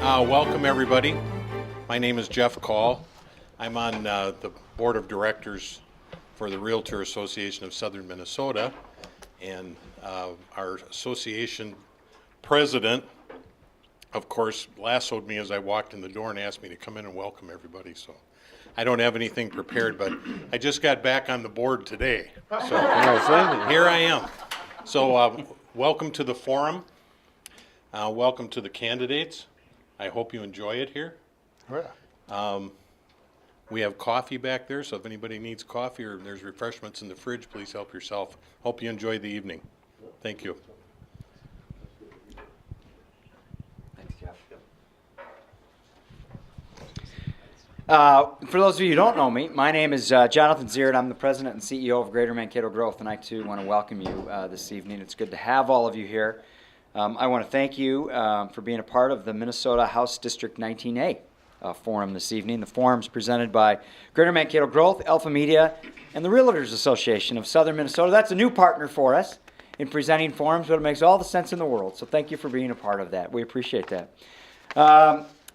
Welcome, everybody. My name is Jeff Call. I'm on the board of directors for the Realtor Association of Southern Minnesota, and our association president, of course, lassoed me as I walked in the door and asked me to come in and welcome everybody. So I don't have anything prepared, but I just got back on the board today. So here I am. So welcome to the forum. Welcome to the candidates. I hope you enjoy it here. We have coffee back there, so if anybody needs coffee or there's refreshments in the fridge, please help yourself. Hope you enjoy the evening. Thank you. Thanks, Jeff. For those of you who don't know me, my name is Jonathan Ziert. I'm the president and CEO of Greater Mankato Growth, and I too want to welcome you this evening. It's good to have all of you here. I want to thank you for being a part of the Minnesota House District 19A forum this evening. The forum is presented by Greater Mankato Growth, Alpha Media, and the Realtors Association of Southern Minnesota. That's a new partner for us in presenting forums, but it makes all the sense in the world. So thank you for being a part of that. We appreciate that.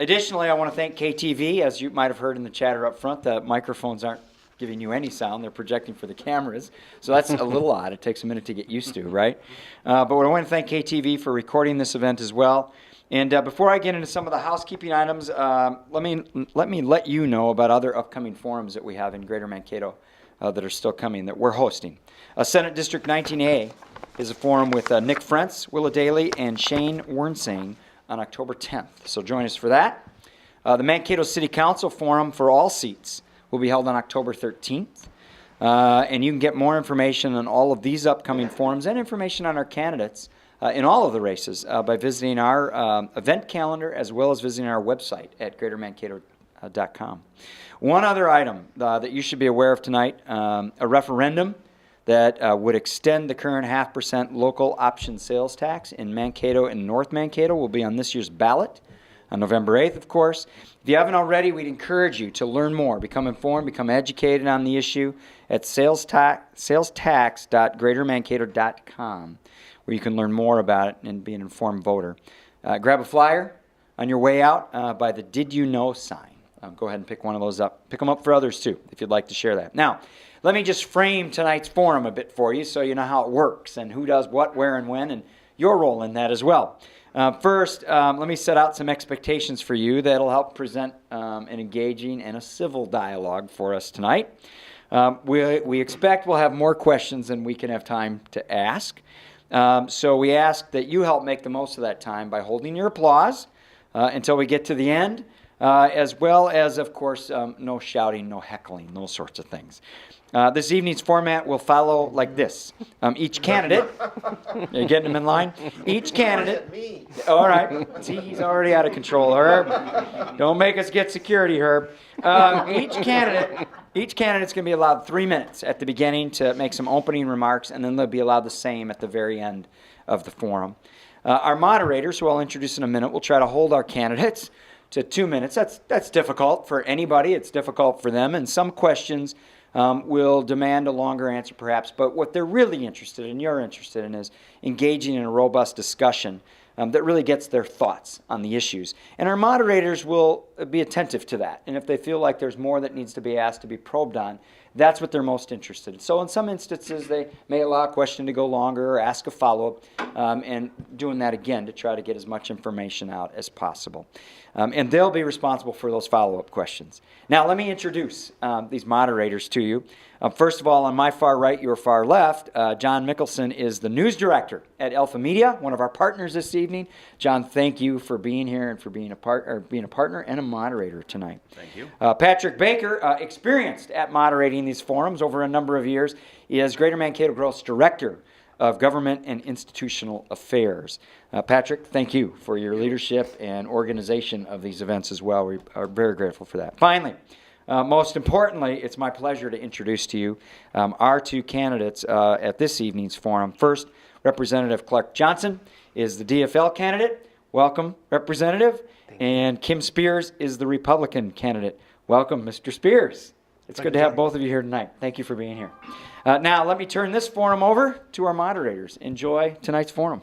Additionally, I want to thank KTV. As you might have heard in the chatter up front, the microphones aren't giving you any sound. They're projecting for the cameras. So that's a little odd. It takes a minute to get used to, right? But I want to thank KTV for recording this event as well. And before I get into some of the housekeeping items, let me let you know about other upcoming forums that we have in Greater Mankato that are still coming, that we're hosting. Senate District 19A is a forum with Nick Frentz, Willa Daly, and Shane Wernsing on October 10th. So join us for that. The Mankato City Council Forum for all seats will be held on October 13th. And you can get more information on all of these upcoming forums and information on our candidates in all of the races by visiting our event calendar as well as visiting our website at greatermankato.com. One other item that you should be aware of tonight, a referendum that would extend the current 0.5% local option sales tax in Mankato and North Mankato will be on this year's ballot on November 8th, of course. If you haven't already, we'd encourage you to learn more, become informed, become educated on the issue at salestax.greatermankato.com, where you can learn more about it and be an informed voter. Grab a flyer on your way out by the Did You Know sign. Go ahead and pick one of those up. Pick them up for others, too, if you'd like to share that. Now, let me just frame tonight's forum a bit for you so you know how it works and who does what, where, and when, and your role in that as well. First, let me set out some expectations for you that'll help present an engaging and a civil dialogue for us tonight. We expect we'll have more questions than we can have time to ask. So we ask that you help make the most of that time by holding your applause until we get to the end, as well as, of course, no shouting, no heckling, those sorts of things. This evening's format will follow like this. Each candidate, you're getting them in line? Each candidate, all right, see, he's already out of control, Herb. Don't make us get security, Herb. Each candidate's going to be allowed 3 minutes at the beginning to make some opening remarks, and then they'll be allowed the same at the very end of the forum. Our moderators, who I'll introduce in a minute, will try to hold our candidates to 2 minutes. That's difficult for anybody. It's difficult for them, and some questions will demand a longer answer perhaps, but what they're really interested in, you're interested in, is engaging in a robust discussion that really gets their thoughts on the issues. And our moderators will be attentive to that, and if they feel like there's more that needs to be asked to be probed on, that's what they're most interested in. So in some instances, they may allow a question to go longer or ask a follow-up, and doing that again to try to get as much information out as possible. And they'll be responsible for those follow-up questions. Now, let me introduce these moderators to you. First of all, on my far right, your far left, John Mickelson is the news director at Alpha Media, one of our partners this evening. John, thank you for being here and for being a partner and a moderator tonight. Thank you. Patrick Baker, experienced at moderating these forums over a number of years, is Greater Mankato Growth's director of Government and Institutional Affairs. Patrick, thank you for your leadership and organization of these events as well. We are very grateful for that. Finally, most importantly, it's my pleasure to introduce to you our two candidates at this evening's forum. First, Representative Clark Johnson is the DFL candidate. Welcome, Representative. And Kim Spears is the Republican candidate. Welcome, Mr. Spears. It's good to have both of you here tonight. Thank you for being here. Now, let me turn this forum over to our moderators. Enjoy tonight's forum.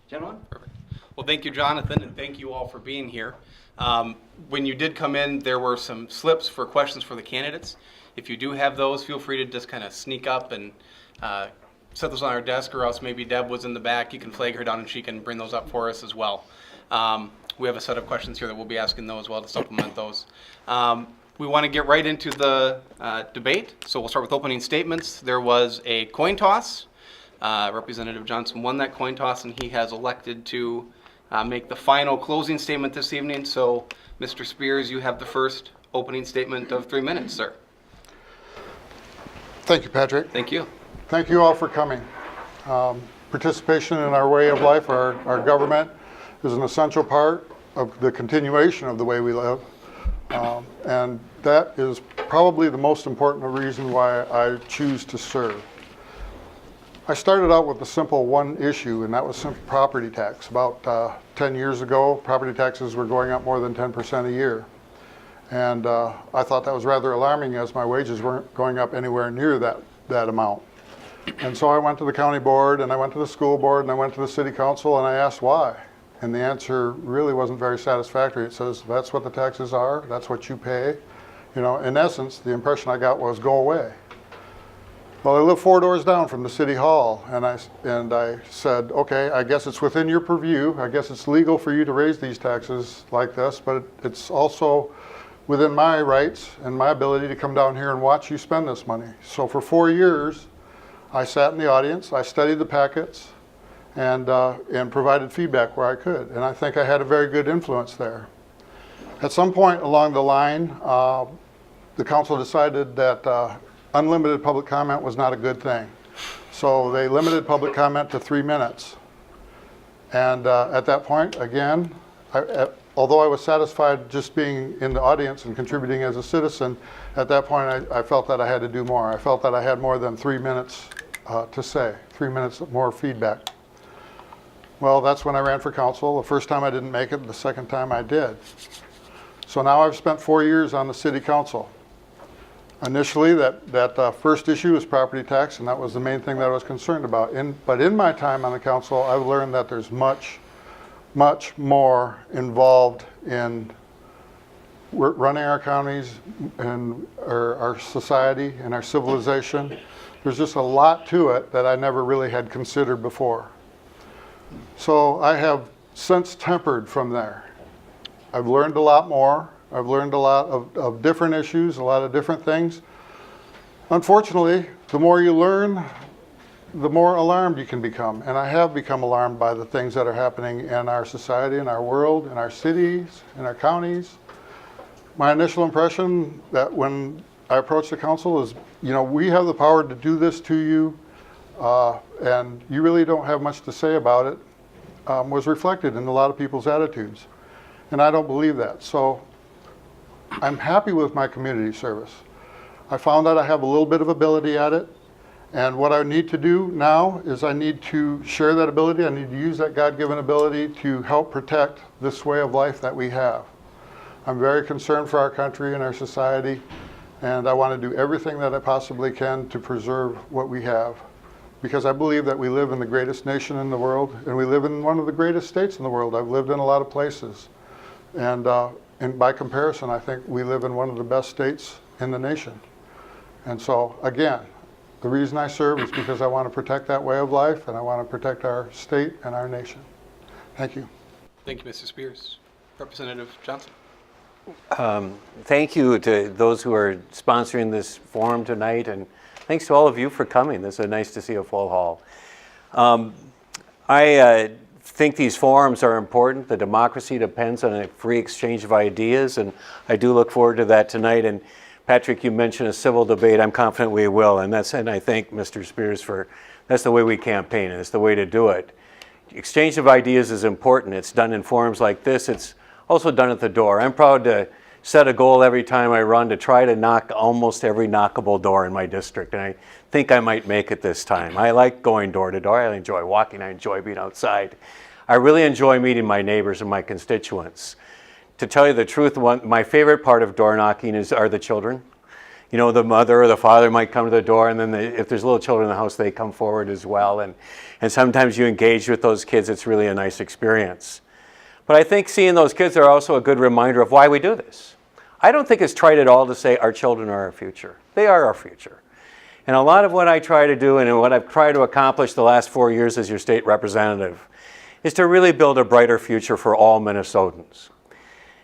Gentlemen? Perfect. Well, thank you, Jonathan, and thank you all for being here. When you did come in, there were some slips for questions for the candidates. If you do have those, feel free to just kind of sneak up and set those on our desk, or else maybe Deb was in the back. You can flag her down and she can bring those up for us as well. We have a set of questions here that we'll be asking those as well to supplement those. We want to get right into the debate, so we'll start with opening statements. There was a coin toss. Representative Johnson won that coin toss, and he has elected to make the final closing statement this evening. So, Mr. Spears, you have the first opening statement of 3 minutes, sir. Thank you, Patrick. Thank you. Thank you all for coming. Participation in our way of life, our government, is an essential part of the continuation of the way we live. And that is probably the most important reason why I choose to serve. I started out with a simple one issue, and that was simple property tax. About 10 years ago, property taxes were going up more than 10% a year. And I thought that was rather alarming, as my wages weren't going up anywhere near that amount. And so I went to the county board, and I went to the school board, and I went to the city council, and I asked why. And the answer really wasn't very satisfactory. It says, that's what the taxes are, that's what you pay. You know, in essence, the impression I got was, go away. Well, I live 4 doors down from the city hall, and I said, okay, I guess it's within your purview. I guess it's legal for you to raise these taxes like this, but it's also within my rights and my ability to come down here and watch you spend this money. So for 4 years, I sat in the audience, I studied the packets, and provided feedback where I could. And I think I had a very good influence there. At some point along the line, the council decided that unlimited public comment was not a good thing. So they limited public comment to 3 minutes. And at that point, again, although I was satisfied just being in the audience and contributing as a citizen, at that point I felt that I had to do more. I felt that I had more than 3 minutes to say, 3 minutes more feedback. Well, that's when I ran for council. The first time I didn't make it, the second time I did. So now I've spent 4 years on the city council. Initially, that first issue was property tax, and that was the main thing that I was concerned about. But in my time on the council, I've learned that there's much more involved in running our counties and our society and our civilization. There's just a lot to it that I never really had considered before. So I have since tempered from there. I've learned a lot more. I've learned a lot of different issues, a lot of different things. Unfortunately, the more you learn, the more alarmed you can become. And I have become alarmed by the things that are happening in our society, in our world, in our cities, in our counties. My initial impression that when I approached the council is, you know, we have the power to do this to you, and you really don't have much to say about it, was reflected in a lot of people's attitudes. And I don't believe that. So I'm happy with my community service. I found that I have a little bit of ability at it. And what I need to do now is I need to share that ability. I need to use that God-given ability to help protect this way of life that we have. I'm very concerned for our country and our society, and I want to do everything that I possibly can to preserve what we have. Because I believe that we live in the greatest nation in the world, and we live in one of the greatest states in the world. I've lived in a lot of places. And by comparison, I think we live in one of the best states in the nation. And so, again, the reason I serve is because I want to protect that way of life, and I want to protect our state and our nation. Thank you. Thank you, Mr. Spears. Representative Johnson. Thank you to those who are sponsoring this forum tonight, and thanks to all of you for coming. It's nice to see a full hall. I think these forums are important. The democracy depends on a free exchange of ideas, and I do look forward to that tonight. And Patrick, you mentioned a civil debate. I'm confident we will, and I thank Mr. Spears for that's the way we campaign, and it's the way to do it. Exchange of ideas is important. It's done in forums like this. It's also done at the door. I'm proud to set a goal every time I run to try to knock almost every knockable door in my district, and I think I might make it this time. I like going door to door. I enjoy walking. I enjoy being outside. I really enjoy meeting my neighbors and my constituents. To tell you the truth, my favorite part of door knocking are the children. you know, the mother or the father might come to the door, and then if there's little children in the house, they come forward as well. And sometimes you engage with those kids. It's really a nice experience. But I think seeing those kids are also a good reminder of why we do this. I don't think it's trite at all to say our children are our future. They are our future. And a lot of what I try to do and what I've tried to accomplish the last 4 years as your state representative is to really build a brighter future for all Minnesotans.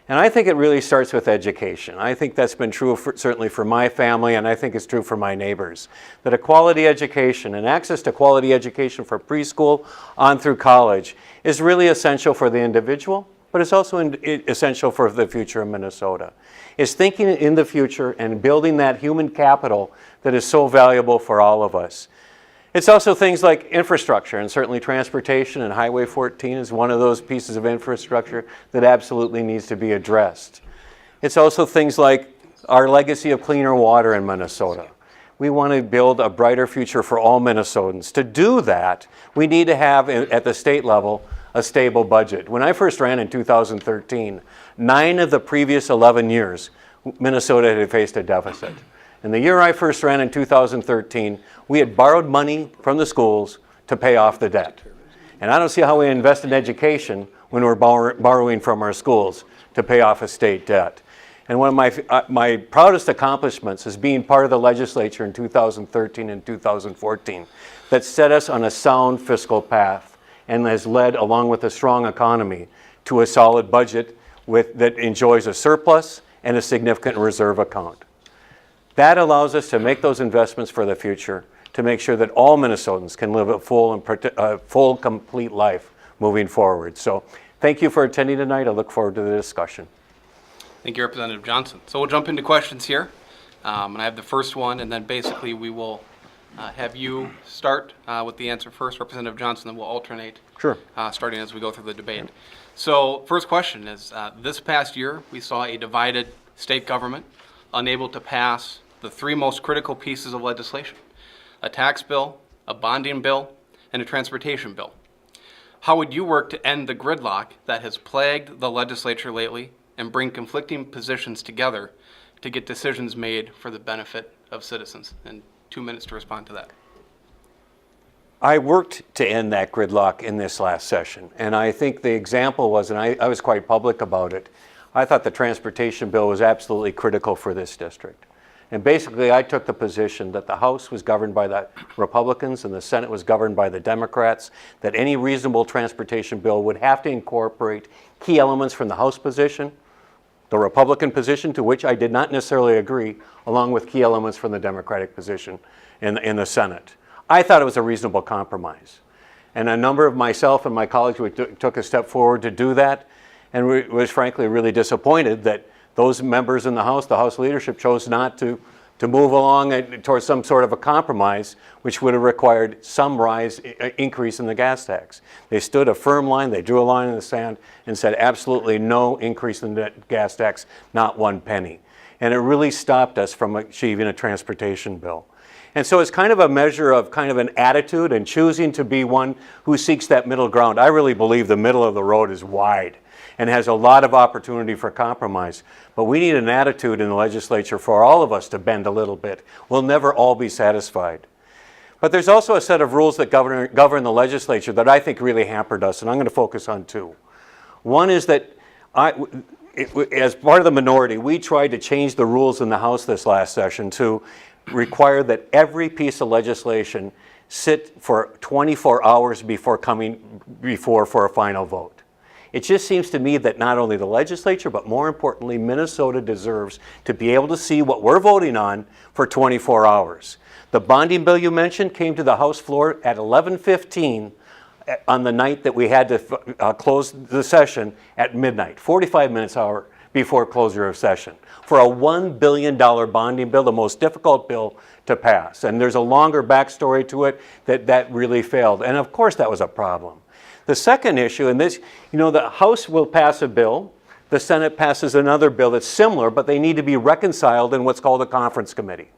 And I think it really starts with education. I think that's been true certainly for my family, and I think it's true for my neighbors. That a quality education and access to quality education from preschool on through college is really essential for the individual, but it's also essential for the future of Minnesota. It's thinking in the future and building that human capital that is so valuable for all of us. It's also things like infrastructure, and certainly transportation, and Highway 14 is one of those pieces of infrastructure that absolutely needs to be addressed. It's also things like our legacy of cleaner water in Minnesota. We want to build a brighter future for all Minnesotans. To do that, we need to have, at the state level, a stable budget. When I first ran in 2013, 9 of the previous 11 years, Minnesota had faced a deficit. And the year I first ran in 2013, we had borrowed money from the schools to pay off the debt. And I don't see how we invest in education when we're borrowing from our schools to pay off a state debt. And one of my proudest accomplishments is being part of the legislature in 2013 and 2014 that set us on a sound fiscal path and has led, along with a strong economy, to a solid budget that enjoys a surplus and a significant reserve account. That allows us to make those investments for the future, to make sure that all Minnesotans can live a full, complete life moving forward. So thank you for attending tonight. I look forward to the discussion. Thank you, Representative Johnson. So we'll jump into questions here. And I have the first one, and then basically we will have you start with the answer first, Representative Johnson, then we'll alternate. Sure. Starting as we go through the debate. So first question is, this past year we saw a divided state government unable to pass the 3 most critical pieces of legislation: a tax bill, a bonding bill, and a transportation bill. How would you work to end the gridlock that has plagued the legislature lately and bring conflicting positions together to get decisions made for the benefit of citizens? And 2 minutes to respond to that. I worked to end that gridlock in this last session, and I think the example was, and I was quite public about it, I thought the transportation bill was absolutely critical for this district. And basically, I took the position that the House was governed by the Republicans and the Senate was governed by the Democrats, that any reasonable transportation bill would have to incorporate key elements from the House position, the Republican position, to which I did not necessarily agree, along with key elements from the Democratic position in the Senate. I thought it was a reasonable compromise. And a number of myself and my colleagues took a step forward to do that, and was frankly really disappointed that those members in the House leadership chose not to move along towards some sort of a compromise, which would have required some increase in the gas tax. They stood a firm line, they drew a line in the sand and said absolutely no increase in the gas tax, not 1 penny. And it really stopped us from achieving a transportation bill. And so it's kind of a measure of kind of an attitude and choosing to be one who seeks that middle ground. I really believe the middle of the road is wide and has a lot of opportunity for compromise. But we need an attitude in the legislature for all of us to bend a little bit. We'll never all be satisfied. But there's also a set of rules that govern the legislature that I think really hampered us, and I'm going to focus on 2. One is that as part of the minority, we tried to change the rules in the House this last session to require that every piece of legislation sit for 24 hours before for a final vote. It just seems to me that not only the legislature, but more importantly, Minnesota deserves to be able to see what we're voting on for 24 hours. The bonding bill you mentioned came to the House floor at 11:15 on the night that we had to close the session at midnight, 45 minutes before closure of session, for a $1 billion bonding bill, the most difficult bill to pass. And there's a longer backstory to it that really failed. And of course that was a problem. The second issue, and this, the House will pass a bill, the Senate passes another bill that's similar, but they need to be reconciled in what's called a conference committee.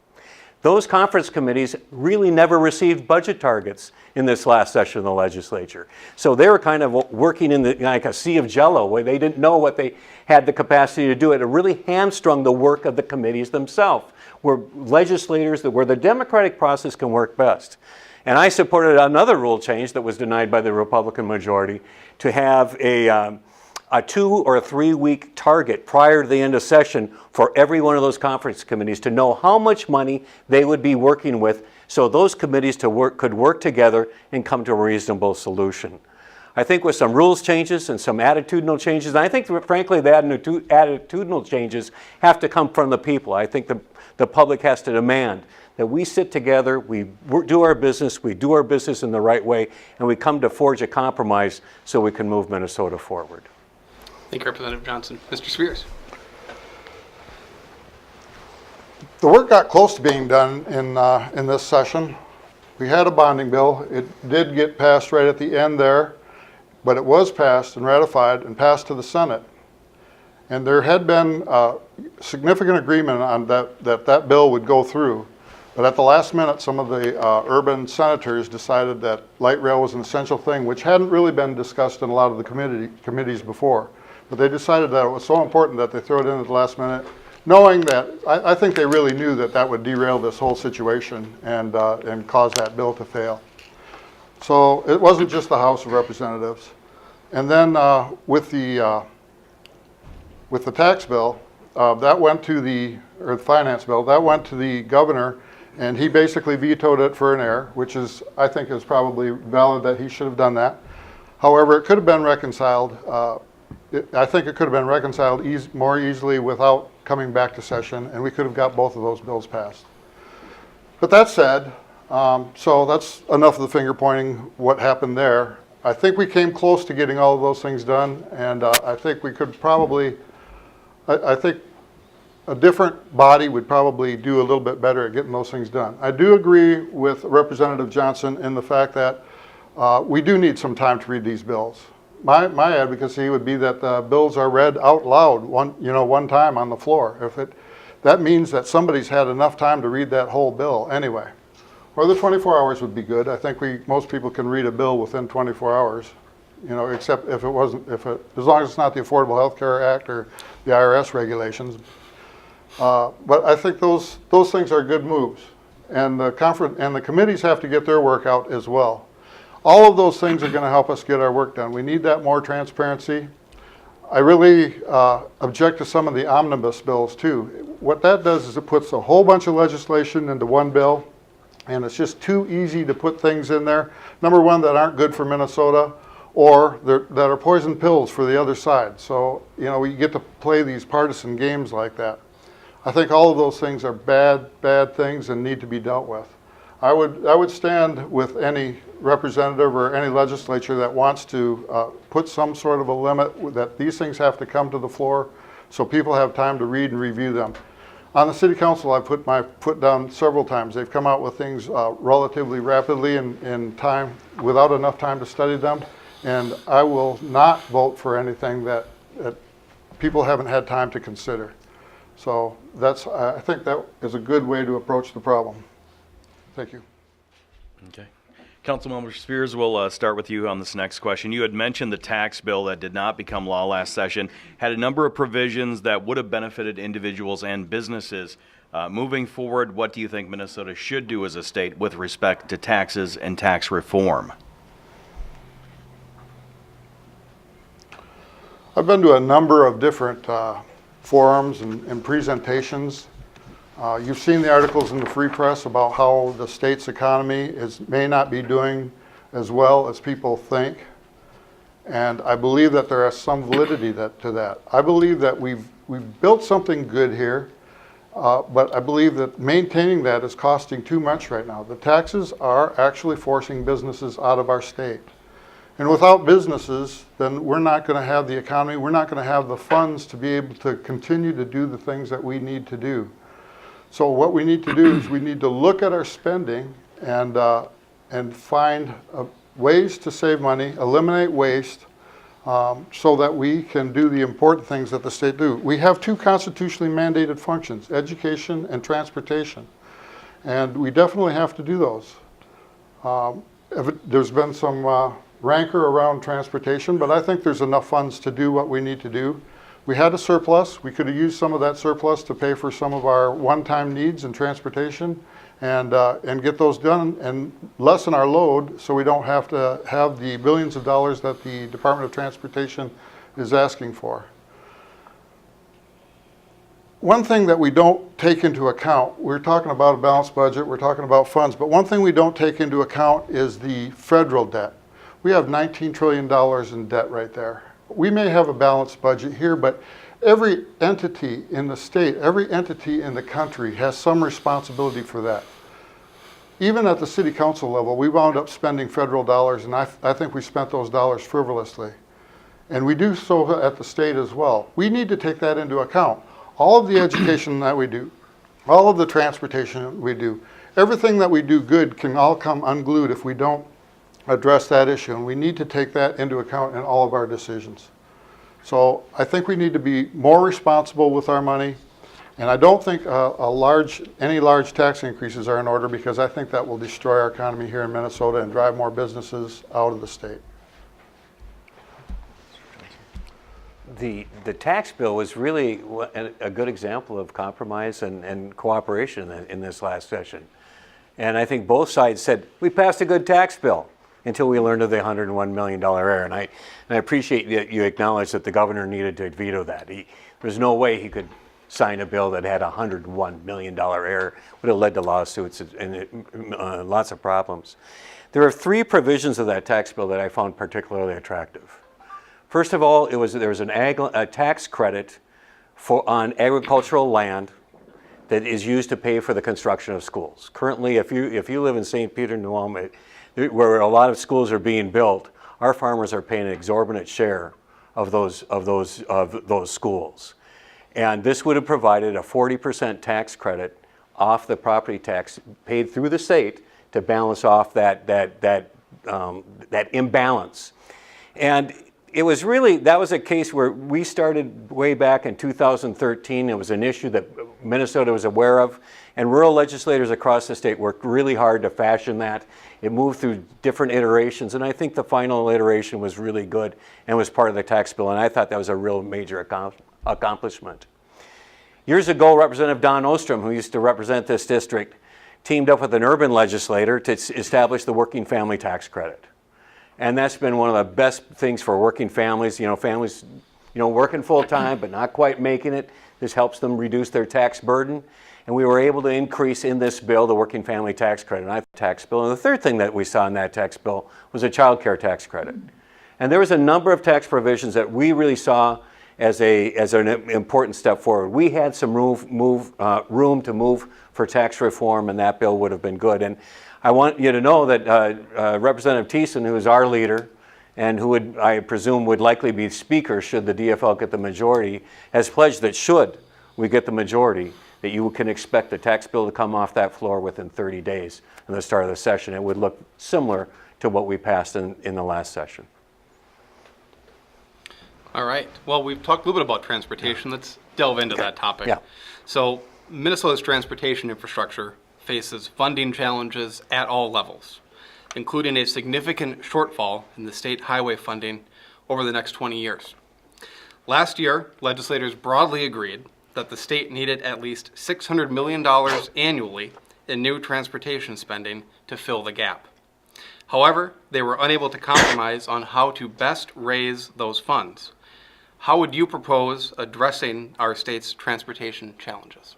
Those conference committees really never received budget targets in this last session of the legislature. So they were kind of working in like a sea of jello where they didn't know what they had the capacity to do. It really hamstrung the work of the committees themselves, where legislators, where the democratic process can work best. And I supported another rule change that was denied by the Republican majority to have a 2 or 3 week target prior to the end of session for every one of those conference committees to know how much money they would be working with, so those committees could work together and come to a reasonable solution. I think with some rules changes and some attitudinal changes, and I think frankly the attitudinal changes have to come from the people. I think the public has to demand that we sit together, we do our business in the right way, and we come to forge a compromise so we can move Minnesota forward. Thank you, Representative Johnson. Mr. Spears. The work got close to being done in this session. We had a bonding bill. It did get passed right at the end there, but it was passed and ratified and passed to the Senate. And there had been significant agreement on that bill would go through. But at the last minute, some of the urban senators decided that light rail was an essential thing, which hadn't really been discussed in a lot of the committees before. But they decided that it was so important that they throw it in at the last minute, knowing that I think they really knew that that would derail this whole situation and cause that bill to fail. So it wasn't just the House of Representatives. And then with the tax bill, that went to the finance bill, that went to the governor, and he basically vetoed it for an error, which is, I think, is probably valid that he should have done that. However, it could have been reconciled. I think it could have been reconciled more easily without coming back to session, and we could have got both of those bills passed. But that said, so that's enough of the finger pointing what happened there. I think we came close to getting all of those things done, and I think we could probably, I think a different body would probably do a little bit better at getting those things done. I do agree with Representative Johnson in the fact that we do need some time to read these bills. My advocacy would be that the bills are read out loud one time on the floor. That means that somebody's had enough time to read that whole bill anyway. Or the 24 hours would be good. I think most people can read a bill within 24 hours, except if as long as it's not the Affordable Health Care Act or the IRS regulations. But I think those things are good moves, and the committees have to get their work out as well. All of those things are going to help us get our work done. We need that more transparency. I really object to some of the omnibus bills too. What that does is it puts a whole bunch of legislation into one bill, and it's just too easy to put things in there. Number one, that aren't good for Minnesota, or that are poison pills for the other side. So we get to play these partisan games like that. I think all of those things are bad things and need to be dealt with. I would stand with any representative or any legislature that wants to put some sort of a limit that these things have to come to the floor so people have time to read and review them. On the City Council, I've put my foot down several times. They've come out with things relatively rapidly in time, without enough time to study them, and I will not vote for anything that people haven't had time to consider. So I think that is a good way to approach the problem. Thank you. Okay. Councilmember Spears, we'll start with you on this next question. You had mentioned the tax bill that did not become law last session had a number of provisions that would have benefited individuals and businesses. Moving forward, what do you think Minnesota should do as a state with respect to taxes and tax reform? I've been to a number of different forums and presentations. You've seen the articles in the Free Press about how the state's economy may not be doing as well as people think. And I believe that there is some validity to that. I believe that we've built something good here, but I believe that maintaining that is costing too much right now. The taxes are actually forcing businesses out of our state. And without businesses, then we're not going to have the economy, we're not going to have the funds to be able to continue to do the things that we need to do. So what we need to do is we need to look at our spending and find ways to save money, eliminate waste, so that we can do the important things that the state do. We have two constitutionally mandated functions, education and transportation. And we definitely have to do those. There's been some rancor around transportation, but I think there's enough funds to do what we need to do. We had a surplus. We could have used some of that surplus to pay for some of our one-time needs in transportation and get those done and lessen our load so we don't have to have the billions of dollars that the Department of Transportation is asking for. One thing that we don't take into account, we're talking about a balanced budget, we're talking about funds, but one thing we don't take into account is the federal debt. We have $19 trillion in debt right there. We may have a balanced budget here, but every entity in the state, every entity in the country has some responsibility for that. Even at the city council level, we wound up spending federal dollars, and I think we spent those dollars frivolously. And we do so at the state as well. We need to take that into account. All of the education that we do, all of the transportation we do, everything that we do good can all come unglued if we don't address that issue, and we need to take that into account in all of our decisions. So I think we need to be more responsible with our money, and I don't think any large tax increases are in order, because I think that will destroy our economy here in Minnesota and drive more businesses out of the state. The tax bill was really a good example of compromise and cooperation in this last session. And I think both sides said, we passed a good tax bill, until we learned of the $101 million error. And I appreciate that you acknowledged that the governor needed to veto that. There's no way he could sign a bill that had a $101 million error. Would have led to lawsuits and lots of problems. There are three provisions of that tax bill that I found particularly attractive. First of all, there was a tax credit on agricultural land that is used to pay for the construction of schools. Currently, if you live in St. Peter, New Ulm, where a lot of schools are being built, our farmers are paying an exorbitant share of those schools. And this would have provided a 40% tax credit off the property tax paid through the state to balance off that imbalance. And that was a case where we started way back in 2013. It was an issue that Minnesota was aware of, and rural legislators across the state worked really hard to fashion that. It moved through different iterations, and I think the final iteration was really good and was part of the tax bill, and I thought that was a real major accomplishment. Years ago, Representative Don Ostrom, who used to represent this district, teamed up with an urban legislator to establish the working family tax credit. And that's been one of the best things for working families. Families, working full time but not quite making it. This helps them reduce their tax burden. And we were able to increase in this bill the working family tax credit. And the third thing that we saw in that tax bill was a child care tax credit. And there was a number of tax provisions that we really saw as an important step forward. We had some room to move for tax reform, and that bill would have been good. And I want you to know that Representative Thiessen, who is our leader, and who I presume would likely be speaker should the DFL get the majority, has pledged that should we get the majority, that you can expect the tax bill to come off that floor within 30 days from the start of the session. It would look similar to what we passed in the last session. All right. Well, we've talked a little bit about transportation. Let's delve into that topic. Yeah. So Minnesota's transportation infrastructure faces funding challenges at all levels, including a significant shortfall in the state highway funding over the next 20 years. Last year, legislators broadly agreed that the state needed at least $600 million annually in new transportation spending to fill the gap. However, they were unable to compromise on how to best raise those funds. How would you propose addressing our state's transportation challenges?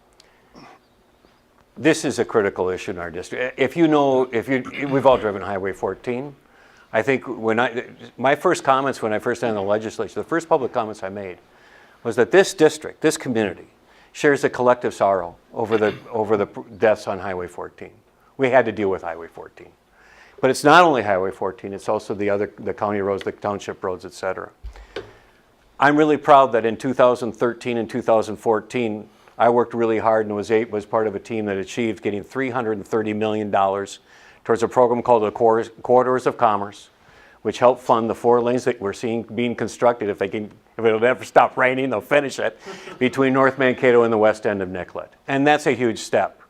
This is a critical issue in our district. We've all driven Highway 14. I think my first comments when I first entered the legislature, the first public comments I made was that this district, this community, shares a collective sorrow over the deaths on Highway 14. We had to deal with Highway 14. But it's not only Highway 14, it's also the county roads, the township roads, et cetera. I'm really proud that in 2013 and 2014, I worked really hard and was part of a team that achieved getting $330 million towards a program called the Corridors of Commerce, which helped fund the 4 lanes that we're seeing being constructed. If it'll ever stop raining, they'll finish it, between North Mankato and the west end of Nicollet. And that's a huge step.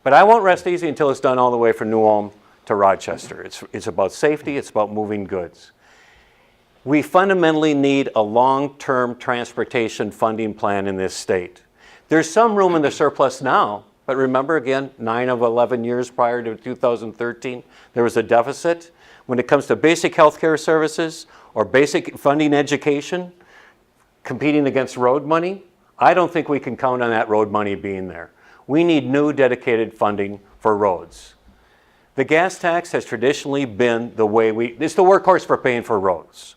But I won't rest easy until it's done all the way from New Ulm to Rochester. It's about safety, it's about moving goods. We fundamentally need a long-term transportation funding plan in this state. There's some room in the surplus now, but remember again, 9 of 11 years prior to 2013, there was a deficit. When it comes to basic healthcare services or basic funding education, competing against road money, I don't think we can count on that road money being there. We need new dedicated funding for roads. The gas tax has traditionally been the way it's the workhorse for paying for roads.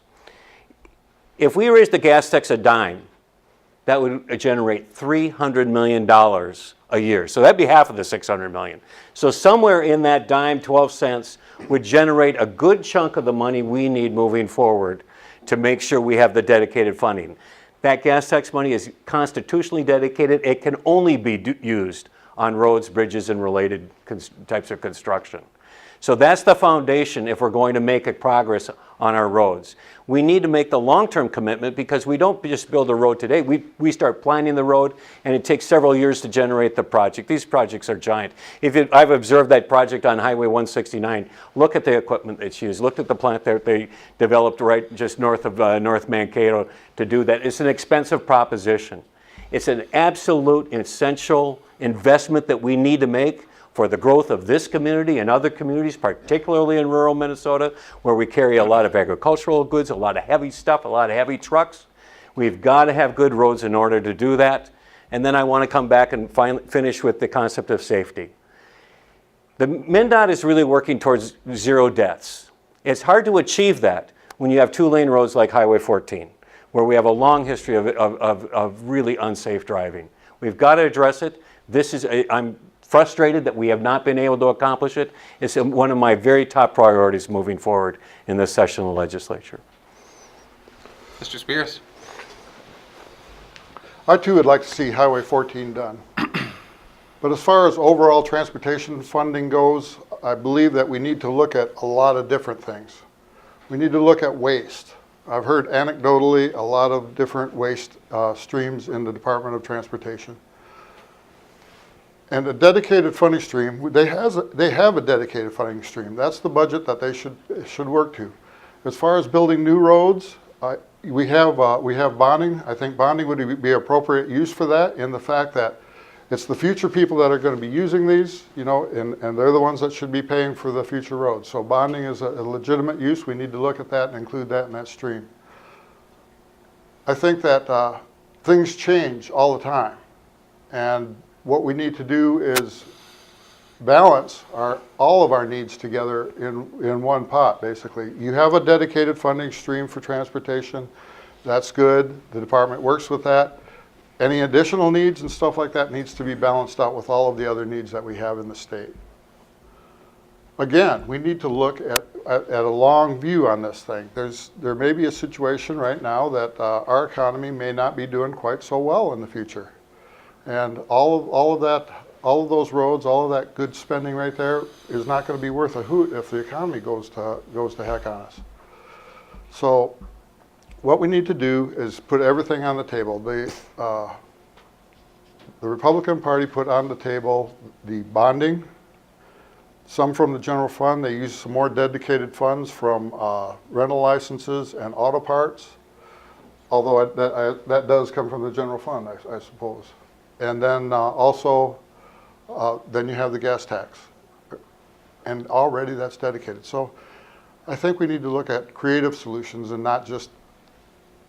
If we raise the gas tax a dime, that would generate $300 million a year. So that'd be half of the $600 million. So somewhere in that dime, 12 cents, would generate a good chunk of the money we need moving forward to make sure we have the dedicated funding. That gas tax money is constitutionally dedicated. It can only be used on roads, bridges, and related types of construction. So that's the foundation if we're going to make a progress on our roads. We need to make the long-term commitment because we don't just build a road today. We start planning the road, and it takes several years to generate the project. These projects are giant. I've observed that project on Highway 169. Look at the equipment that's used. Look at the plant that they developed right just north of North Mankato to do that. It's an expensive proposition. It's an absolute essential investment that we need to make for the growth of this community and other communities, particularly in rural Minnesota, where we carry a lot of agricultural goods, a lot of heavy stuff, a lot of heavy trucks. We've got to have good roads in order to do that. And then I want to come back and finish with the concept of safety. The MnDOT is really working towards 0 deaths. It's hard to achieve that when you have 2-lane roads like Highway 14, where we have a long history of really unsafe driving. We've got to address it. I'm frustrated that we have not been able to accomplish it. It's one of my very top priorities moving forward in this session of the legislature. Mr. Spears. I too would like to see Highway 14 done. But as far as overall transportation funding goes, I believe that we need to look at a lot of different things. We need to look at waste. I've heard anecdotally a lot of different waste streams in the Department of Transportation. And a dedicated funding stream, they have a dedicated funding stream. That's the budget that they should work to. As far as building new roads, we have bonding. I think bonding would be appropriate use for that, in the fact that it's the future people that are going to be using these, and they're the ones that should be paying for the future roads. So bonding is a legitimate use. We need to look at that and include that in that stream. I think that things change all the time, and what we need to do is balance all of our needs together in one pot, basically. You have a dedicated funding stream for transportation. That's good. The department works with that. Any additional needs and stuff like that needs to be balanced out with all of the other needs that we have in the state. Again, we need to look at a long view on this thing. There may be a situation right now that our economy may not be doing quite so well in the future. And all of those roads, all of that good spending right there is not going to be worth a hoot if the economy goes to heck on us. So what we need to do is put everything on the table. The Republican Party put on the table the bonding, some from the general fund. They used some more dedicated funds from rental licenses and auto parts, although that does come from the general fund, I suppose. And then also, then you have the gas tax. And already that's dedicated. So I think we need to look at creative solutions and not just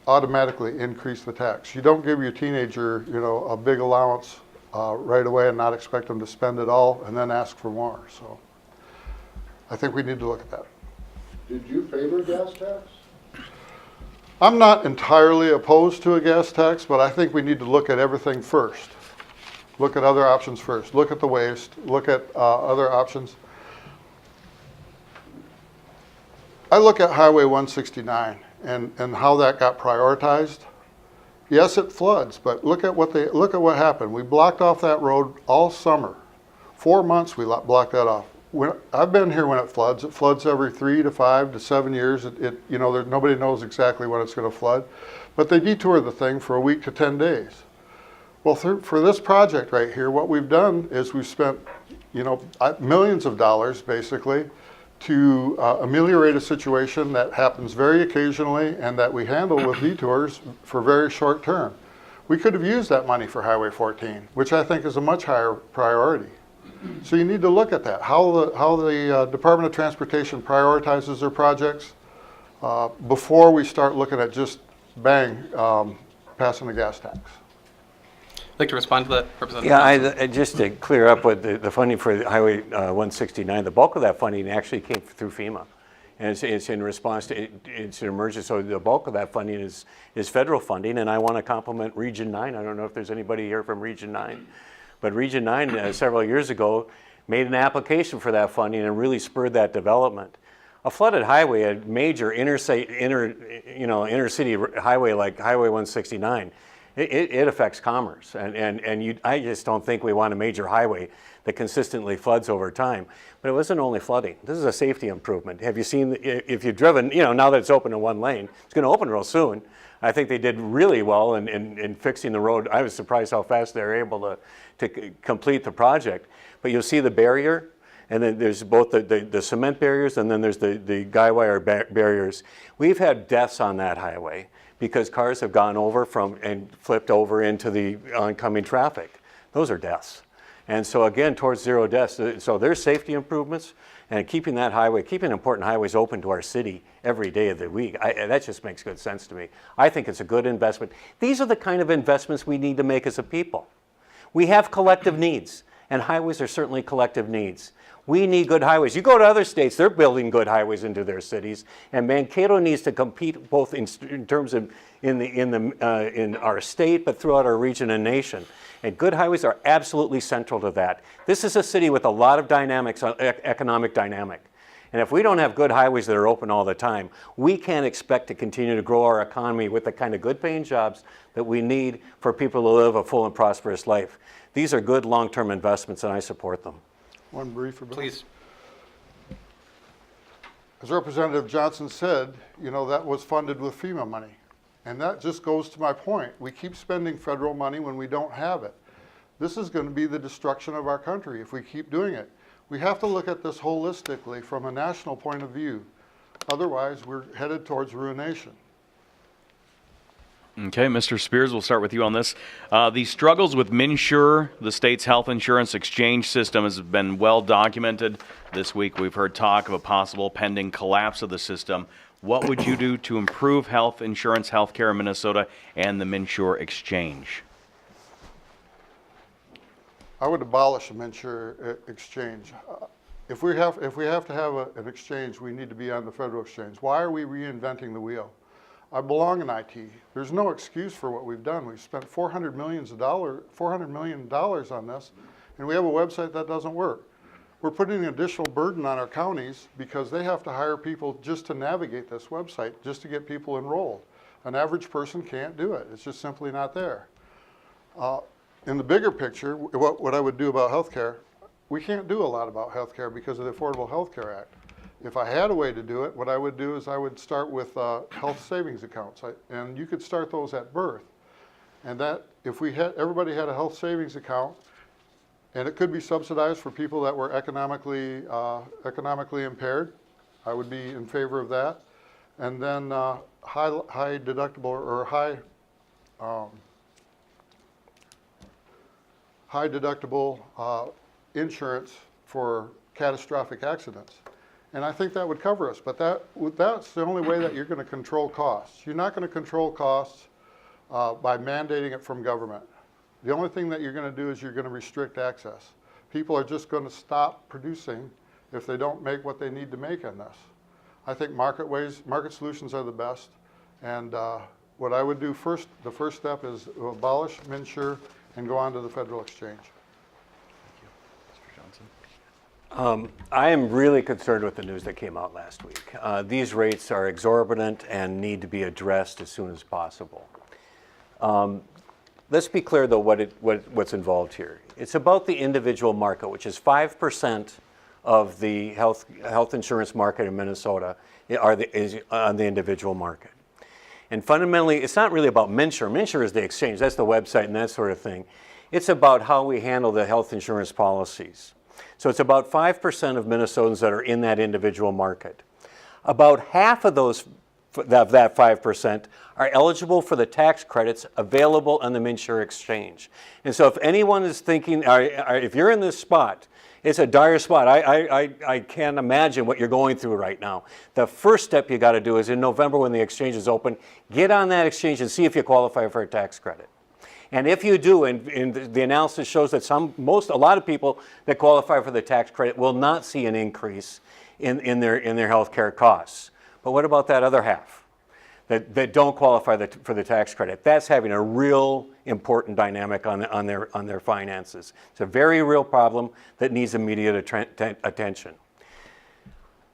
automatically increase the tax. You don't give your teenager, a big allowance right away and not expect them to spend it all and then ask for more. So I think we need to look at that. Did you favor gas tax? I'm not entirely opposed to a gas tax, but I think we need to look at everything first. Look at other options first. Look at the waste. Look at other options. I look at Highway 169 and how that got prioritized. Yes, it floods, but look at what happened. We blocked off that road all summer. 4 months we blocked that off. I've been here when it floods. It floods every 3 to 5 to 7 years. Nobody knows exactly when it's going to flood, but they detour the thing for a week to 10 days. Well, for this project right here, what we've done is we've spent millions of dollars basically to ameliorate a situation that happens very occasionally and that we handle with detours for very short term. We could have used that money for Highway 14, which I think is a much higher priority. So you need to look at that, how the Department of Transportation prioritizes their projects before we start looking at just bang, passing the gas tax. I'd like to respond to that, Representative Yeah, Johnson. just to clear up with the funding for Highway 169, the bulk of that funding actually came through FEMA. And it's in response to, it's an emergency, so the bulk of that funding is federal funding, and I want to compliment Region 9. I don't know if there's anybody here from Region 9, but Region 9 several years ago made an application for that funding and really spurred that development. A flooded highway, a major inner city highway like Highway 169, it affects commerce, and I just don't think we want a major highway that consistently floods over time. But it wasn't only flooding. This is a safety improvement. Have you seen, if you've driven, now that it's open in one lane, it's going to open real soon. I think they did really well in fixing the road. I was surprised how fast they were able to complete the project. But you'll see the barrier, and then there's both the cement barriers, and then there's the guy wire barriers. We've had deaths on that highway because cars have gone over and flipped over into the oncoming traffic. Those are deaths. And so again, towards zero deaths. So there's safety improvements, and keeping important highways open to our city every day of the week, that just makes good sense to me. I think it's a good investment. These are the kind of investments we need to make as a people. We have collective needs, and highways are certainly collective needs. We need good highways. You go to other states, they're building good highways into their cities, and Mankato needs to compete both in terms of in our state, but throughout our region and nation. And good highways are absolutely central to that. This is a city with a lot of dynamics, economic dynamic. And if we don't have good highways that are open all the time, we can't expect to continue to grow our economy with the kind of good paying jobs that we need for people to live a full and prosperous life. These are good long-term investments, and I support them. One briefer, Bill. Please. As Representative Johnson said, that was funded with FEMA money. And that just goes to my point. We keep spending federal money when we don't have it. This is going to be the destruction of our country if we keep doing it. We have to look at this holistically from a national point of view. Otherwise, we're headed towards ruination. Okay, Mr. Spears, we'll start with you on this. The struggles with MNsure, the state's health insurance exchange system, has been well documented. This week we've heard talk of a possible pending collapse of the system. What would you do to improve health insurance, healthcare in Minnesota, and the MNsure exchange? I would abolish the MNsure exchange. If we have to have an exchange, we need to be on the federal exchange. Why are we reinventing the wheel? I belong in IT. There's no excuse for what we've done. We've spent $400 million on this, and we have a website that doesn't work. We're putting an additional burden on our counties because they have to hire people just to navigate this website, just to get people enrolled. An average person can't do it. It's just simply not there. In the bigger picture, what I would do about healthcare, we can't do a lot about healthcare because of the Affordable Health Care Act. If I had a way to do it, what I would do is I would start with health savings accounts, and you could start those at birth. And that, if everybody had a health savings account, and it could be subsidized for people that were economically impaired, I would be in favor of that. And then high deductible or high deductible insurance for catastrophic accidents. And I think that would cover us, but that's the only way that you're going to control costs. You're not going to control costs by mandating it from government. The only thing that you're going to do is you're going to restrict access. People are just going to stop producing if they don't make what they need to make on this. I think market solutions are the best. And what I would do first, the first step is to abolish MNsure and go on to the federal exchange. I am really concerned with the news that came out last week. These rates are exorbitant and need to be addressed as soon as possible. Let's be clear, though, what's involved here. It's about the individual market, which is 5% of the health insurance market in Minnesota is on the individual market. And fundamentally, it's not really about MNsure. MNsure is the exchange. That's the website and that sort of thing. It's about how we handle the health insurance policies. So it's about 5% of Minnesotans that are in that individual market. About half of that 5% are eligible for the tax credits available on the MNsure exchange. And so if anyone is thinking, if you're in this spot, it's a dire spot. I can't imagine what you're going through right now. The first step you got to do is in November when the exchange is open, get on that exchange and see if you qualify for a tax credit. And if you do, and the analysis shows that a lot of people that qualify for the tax credit will not see an increase in their health care costs. But what about that other half that don't qualify for the tax credit? That's having a real important dynamic on their finances. It's a very real problem that needs immediate attention.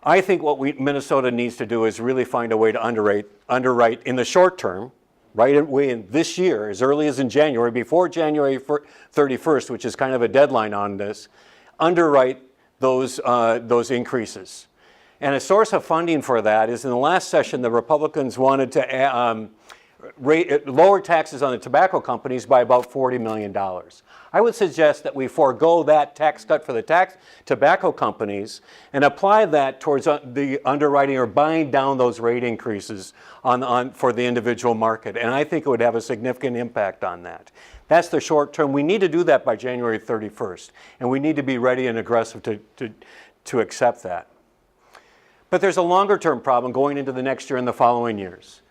I think what Minnesota needs to do is really find a way to underwrite in the short term, right away in this year, as early as in January, before January 31st, which is kind of a deadline on this, underwrite those increases. And a source of funding for that is in the last session, the Republicans wanted to lower taxes on the tobacco companies by about $40 million. I would suggest that we forego that tax cut for the tobacco companies and apply that towards the underwriting or buying down those rate increases for the individual market. And I think it would have a significant impact on that. That's the short term. We need to do that by January 31st. And we need to be ready and aggressive to accept that. But there's a longer term problem going into the next year and the following years.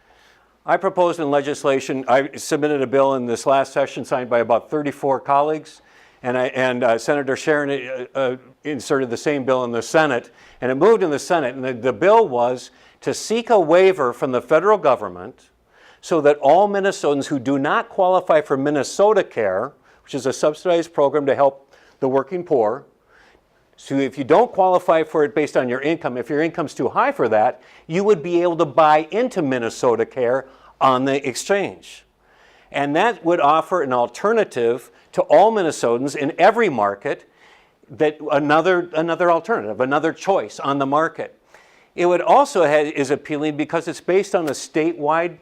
I proposed in legislation, I submitted a bill in this last session signed by about 34 colleagues, and Senator Sharon inserted the same bill in the Senate, and it moved in the Senate, and the bill was to seek a waiver from the federal government so that all Minnesotans who do not qualify for Minnesota Care, which is a subsidized program to help the working poor, so if you don't qualify for it based on your income, if your income's too high for that, you would be able to buy into Minnesota Care on the exchange. And that would offer an alternative to all Minnesotans in every market, that another alternative, another choice on the market. It would also is appealing because it's based on a statewide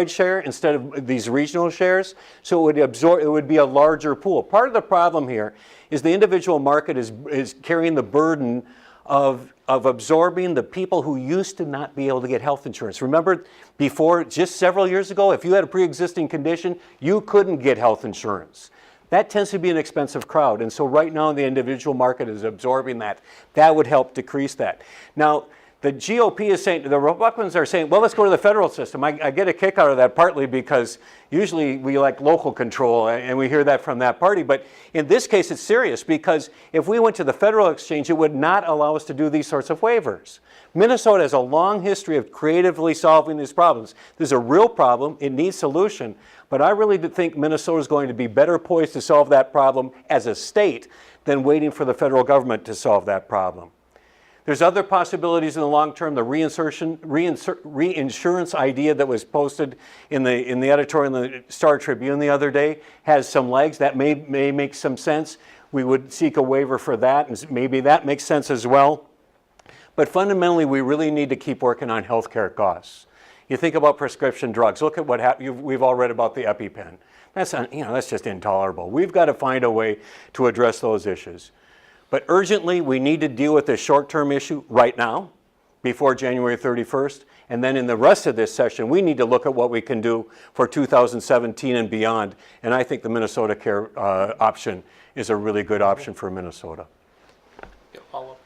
share instead of these regional shares, so it would be a larger pool. Part of the problem here is the individual market is carrying the burden of absorbing the people who used to not be able to get health insurance. Remember, before, just several years ago, if you had a pre-existing condition, you couldn't get health insurance. That tends to be an expensive crowd, and so right now the individual market is absorbing that. That would help decrease that. Now, the GOP is saying, the Republicans are saying, well, let's go to the federal system. I get a kick out of that partly because usually we like local control, and we hear that from that party. But in this case, it's serious because if we went to the federal exchange, it would not allow us to do these sorts of waivers. Minnesota has a long history of creatively solving these problems. There's a real problem. It needs solution. But I really think Minnesota is going to be better poised to solve that problem as a state than waiting for the federal government to solve that problem. There's other possibilities in the long term. The reinsurance idea that was posted in the editorial in the Star Tribune the other day has some legs. That may make some sense. We would seek a waiver for that, and maybe that makes sense as well. But fundamentally, we really need to keep working on healthcare costs. You think about prescription drugs. Look at what happened. We've all read about the EpiPen. That's just intolerable. We've got to find a way to address those issues. But urgently, we need to deal with this short-term issue right now, before January 31st. And then in the rest of this session, we need to look at what we can do for 2017 and beyond. And I think the Minnesota Care option is a really good option for Minnesota. Follow-up.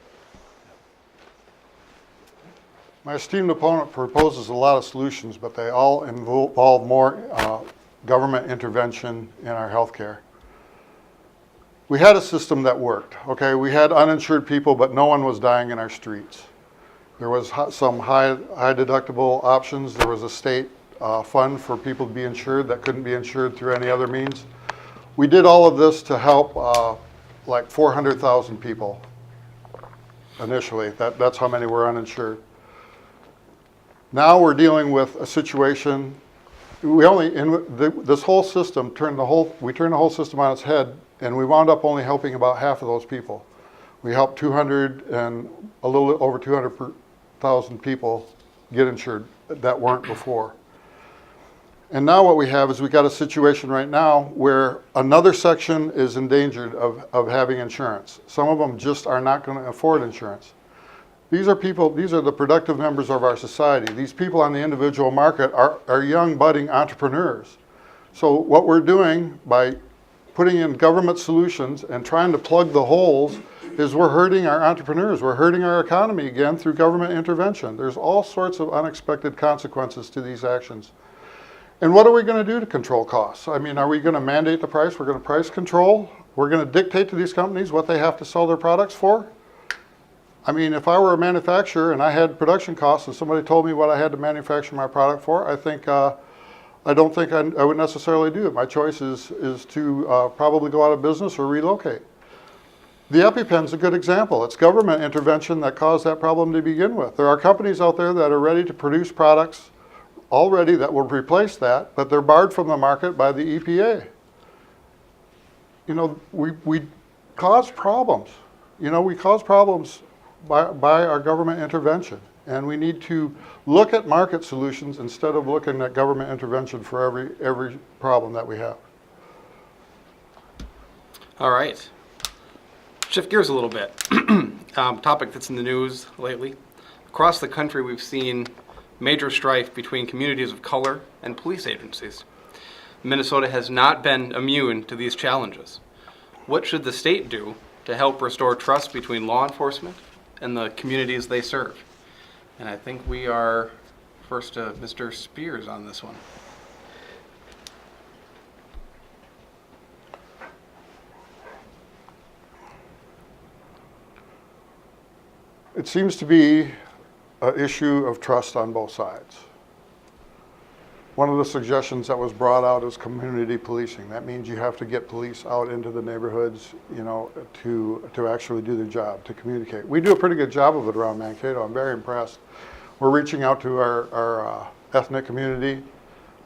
My esteemed opponent proposes a lot of solutions, but they all involve more government intervention in our health care. We had a system that worked, okay? We had uninsured people, but no one was dying in our streets. There was some high deductible options. There was a state fund for people to be insured that couldn't be insured through any other means. We did all of this to help like 400,000 people initially. That's how many were uninsured. Now we're dealing with a situation, this whole system we turned the whole system on its head, and we wound up only helping about half of those people. We helped a little over 200,000 people get insured that weren't before. And now what we have is we got a situation right now where another section is endangered of having insurance. Some of them just are not going to afford insurance. These are the productive members of our society. These people on the individual market are young, budding entrepreneurs. So what we're doing by putting in government solutions and trying to plug the holes is we're hurting our entrepreneurs. We're hurting our economy again through government intervention. There's all sorts of unexpected consequences to these actions. And what are we going to do to control costs? I mean, are we going to mandate the price? We're going to price control? We're going to dictate to these companies what they have to sell their products for? I mean, if I were a manufacturer and I had production costs and somebody told me what I had to manufacture my product for, I don't think I would necessarily do it. My choice is to probably go out of business or relocate. The EpiPen's a good example. It's government intervention that caused that problem to begin with. There are companies out there that are ready to produce products already that will replace that, but they're barred from the market by the EPA. You know, we cause problems. You know, we cause problems by our government intervention. And we need to look at market solutions instead of looking at government intervention for every problem that we have. All right. Shift gears a little bit. Topic that's in the news lately. Across the country, we've seen major strife between communities of color and police agencies. Minnesota has not been immune to these challenges. What should the state do to help restore trust between law enforcement and the communities they serve? And I think we are first to Mr. Spears on this one. It seems to be an issue of trust on both sides. One of the suggestions that was brought out is community policing. That means you have to get police out into the neighborhoods, you know, to actually do their job, to communicate. We do a pretty good job of it around Mankato. I'm very impressed. We're reaching out to our ethnic community,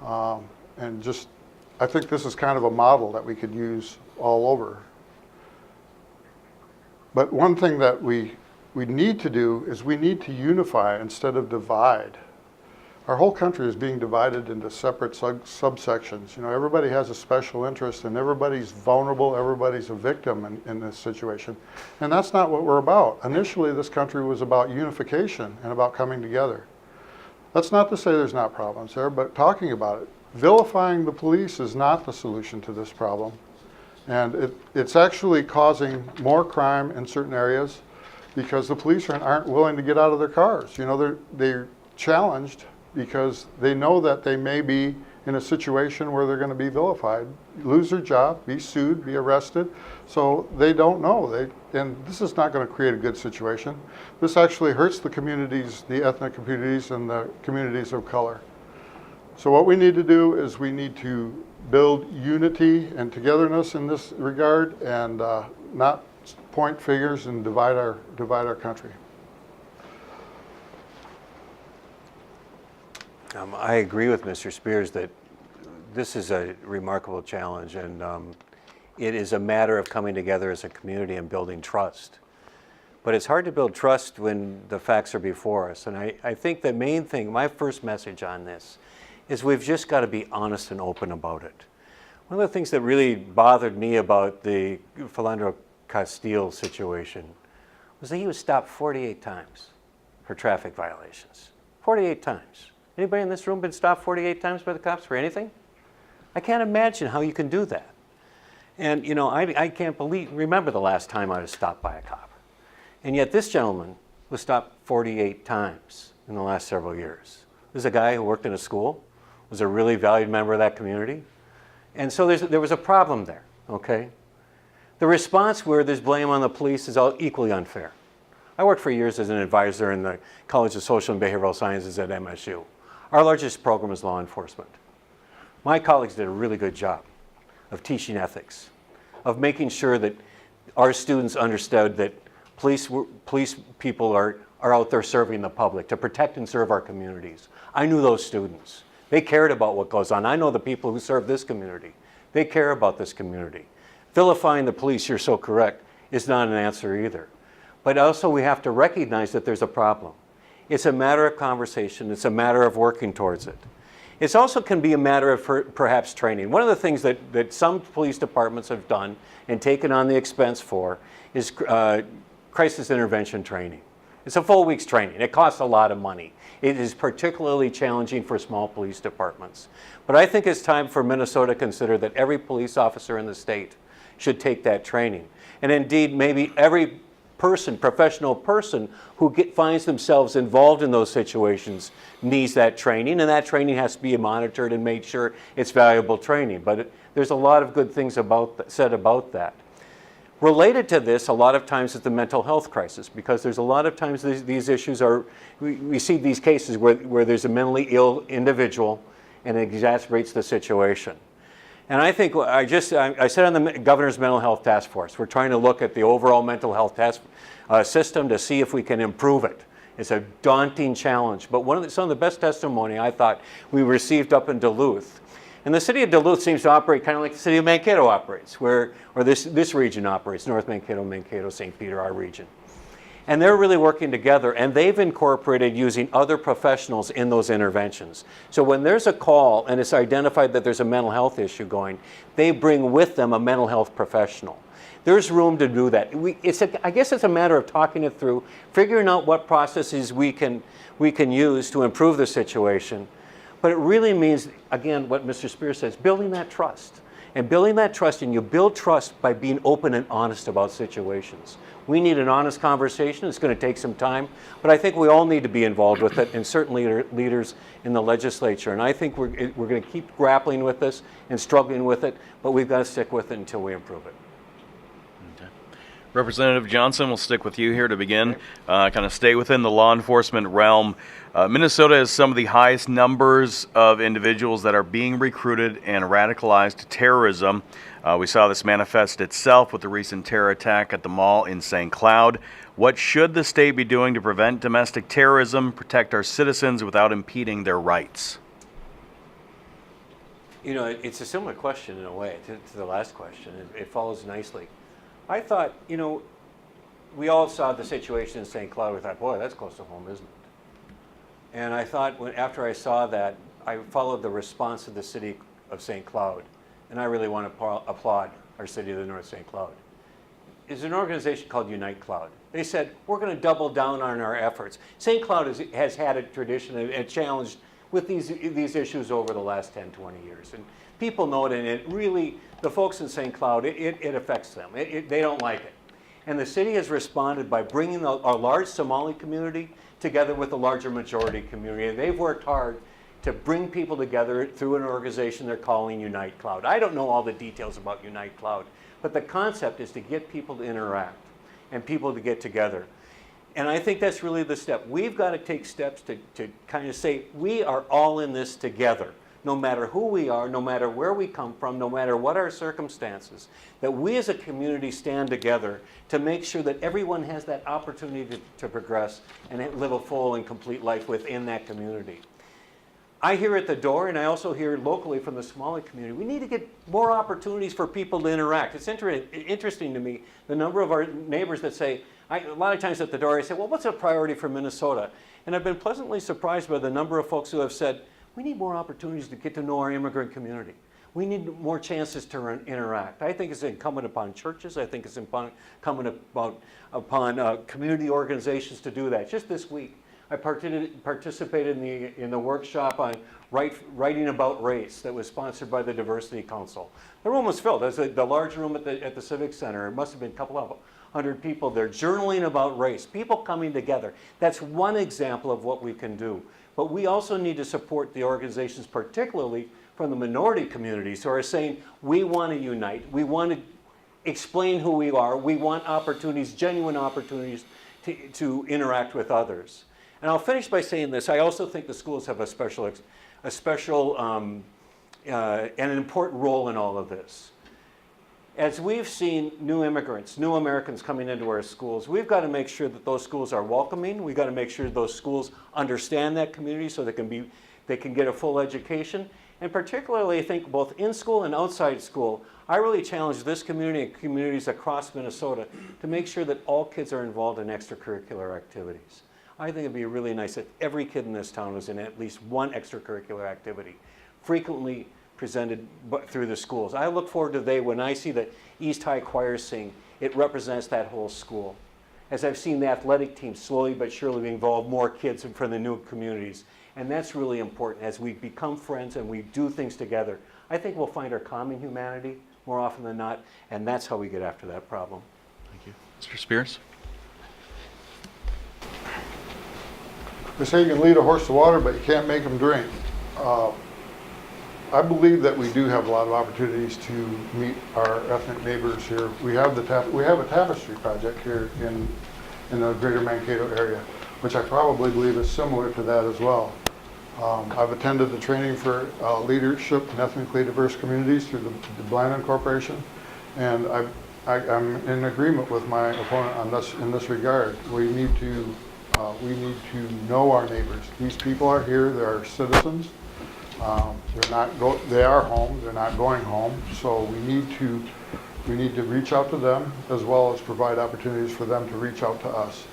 and just, I think this is kind of a model that we could use all over. But one thing that we need to do is we need to unify instead of divide. Our whole country is being divided into separate subsections. You know, everybody has a special interest and everybody's vulnerable, everybody's a victim in this situation. And that's not what we're about. Initially, this country was about unification and about coming together. That's not to say there's not problems there, but talking about it. Vilifying the police is not the solution to this problem. And it's actually causing more crime in certain areas because the police aren't willing to get out of their cars. You know, they're challenged because they know that they may be in a situation where they're going to be vilified, lose their job, be sued, be arrested. So they don't know. And this is not going to create a good situation. This actually hurts the communities, the ethnic communities and the communities of color. So what we need to do is we need to build unity and togetherness in this regard and not point figures and divide our country. I agree with Mr. Spears that this is a remarkable challenge, and it is a matter of coming together as a community and building trust. But it's hard to build trust when the facts are before us. And I think the main thing, my first message on this, is we've just got to be honest and open about it. One of the things that really bothered me about the Philando Castile situation was that he was stopped 48 times for traffic violations. 48 times. Anybody in this room been stopped 48 times by the cops for anything? I can't imagine how you can do that. And you know, I can't remember the last time I was stopped by a cop. And yet this gentleman was stopped 48 times in the last several years. This is a guy who worked in a school, was a really valued member of that community. And so there was a problem there, okay? The response where there's blame on the police is all equally unfair. I worked for years as an advisor in the College of Social and Behavioral Sciences at MSU. Our largest program is law enforcement. My colleagues did a really good job of teaching ethics, of making sure that our students understood that police people are out there serving the public to protect and serve our communities. I knew those students. They cared about what goes on. I know the people who serve this community. They care about this community. Vilifying the police, you're so correct, is not an answer either. But also we have to recognize that there's a problem. It's a matter of conversation. It's a matter of working towards it. It also can be a matter of perhaps training. One of the things that some police departments have done and taken on the expense for is crisis intervention training. It's a full week's training. It costs a lot of money. It is particularly challenging for small police departments. But I think it's time for Minnesota to consider that every police officer in the state should take that training. And indeed, maybe every person, professional person who finds themselves involved in those situations needs that training, and that training has to be monitored and made sure it's valuable training. But there's a lot of good things said about that. Related to this, a lot of times, is the mental health crisis, because there's a lot of times these issues are, we see these cases where there's a mentally ill individual and it exacerbates the situation. And I think, I sit on the Governor's Mental Health Task Force. We're trying to look at the overall mental health system to see if we can improve it. It's a daunting challenge, but some of the best testimony I thought we received up in Duluth. And the city of Duluth seems to operate kind of like the city of Mankato operates, or this region operates, North Mankato, Mankato, St. Peter, our region. And they're really working together, and they've incorporated using other professionals in those interventions. So when there's a call and it's identified that there's a mental health issue going, they bring with them a mental health professional. There's room to do that. I guess it's a matter of talking it through, figuring out what processes we can use to improve the situation. But it really means, again, what Mr. Spears says, building that trust. And building that trust, and you build trust by being open and honest about situations. We need an honest conversation. It's going to take some time, but I think we all need to be involved with it, and certainly leaders in the legislature. And I think we're going to keep grappling with this and struggling with it, but we've got to stick with it until we improve it. Representative Johnson, we'll stick with you here to begin. Kind of stay within the law enforcement realm. Minnesota has some of the highest numbers of individuals that are being recruited and radicalized to terrorism. We saw this manifest itself with the recent terror attack at the mall in St. Cloud. What should the state be doing to prevent domestic terrorism, protect our citizens without impeding their rights? You know, it's a similar question in a way to the last question. It follows nicely. I thought, you know, we all saw the situation in St. Cloud. We thought, boy, that's close to home, isn't it? And I thought, after I saw that, I followed the response of the city of St. Cloud. And I really want to applaud our city of the North St. Cloud. There's an organization called Unite Cloud. They said, we're going to double down on our efforts. St. Cloud has had a tradition and a challenge with these issues over the last 10, 20 years. And people know it, and it really, the folks in St. Cloud, it affects them. They don't like it. And the city has responded by bringing a large Somali community together with a larger majority community. And they've worked hard to bring people together through an organization they're calling Unite Cloud. I don't know all the details about Unite Cloud, but the concept is to get people to interact and people to get together. And I think that's really the step. We've got to take steps to kind of say, we are all in this together. No matter who we are, no matter where we come from, no matter what our circumstances, that we as a community stand together to make sure that everyone has that opportunity to progress and live a full and complete life within that community. I hear at the door, and I also hear locally from the Somali community, we need to get more opportunities for people to interact. It's interesting to me, the number of our neighbors that say, a lot of times at the door, I say, well, what's a priority for Minnesota? And I've been pleasantly surprised by the number of folks who have said, we need more opportunities to get to know our immigrant community. We need more chances to interact. I think it's incumbent upon churches. I think it's incumbent upon community organizations to do that. Just this week, I participated in the workshop on writing about race that was sponsored by the Diversity Council. The room was filled. There's the large room at the Civic Center. It must have been a couple of hundred people there journaling about race, people coming together. That's one example of what we can do. But we also need to support the organizations, particularly from the minority communities, who are saying, we want to unite, we want to explain who we are, we want opportunities, genuine opportunities to interact with others. And I'll finish by saying this. I also think the schools have a special and an important role in all of this. As we've seen new immigrants, new Americans coming into our schools, we've got to make sure that those schools are welcoming. We've got to make sure those schools understand that community so they can get a full education. And particularly, I think, both in school and outside school, I really challenge this community and communities across Minnesota to make sure that all kids are involved in extracurricular activities. I think it'd be really nice if every kid in this town was in at least one extracurricular activity, frequently presented through the schools. I look forward to the day when I see the East High Choir sing, it represents that whole school. As I've seen the athletic team slowly but surely involve more kids from the new communities. And that's really important as we become friends and we do things together. I think we'll find our common humanity more often than not, and that's how we get after that problem. Thank you. Mr. Spears? They say you can lead a horse to water, but you can't make him drink. I believe that we do have a lot of opportunities to meet our ethnic neighbors here. We have a tapestry project here in the greater Mankato area, which I probably believe is similar to that as well. I've attended the training for leadership in ethnically diverse communities through the Blandon Corporation, and I'm in agreement with my opponent on this in this regard. We need to know our neighbors. These people are here; they're our citizens. They are home. They're not going home. So we need to reach out to them as well as provide opportunities for them to reach out to us.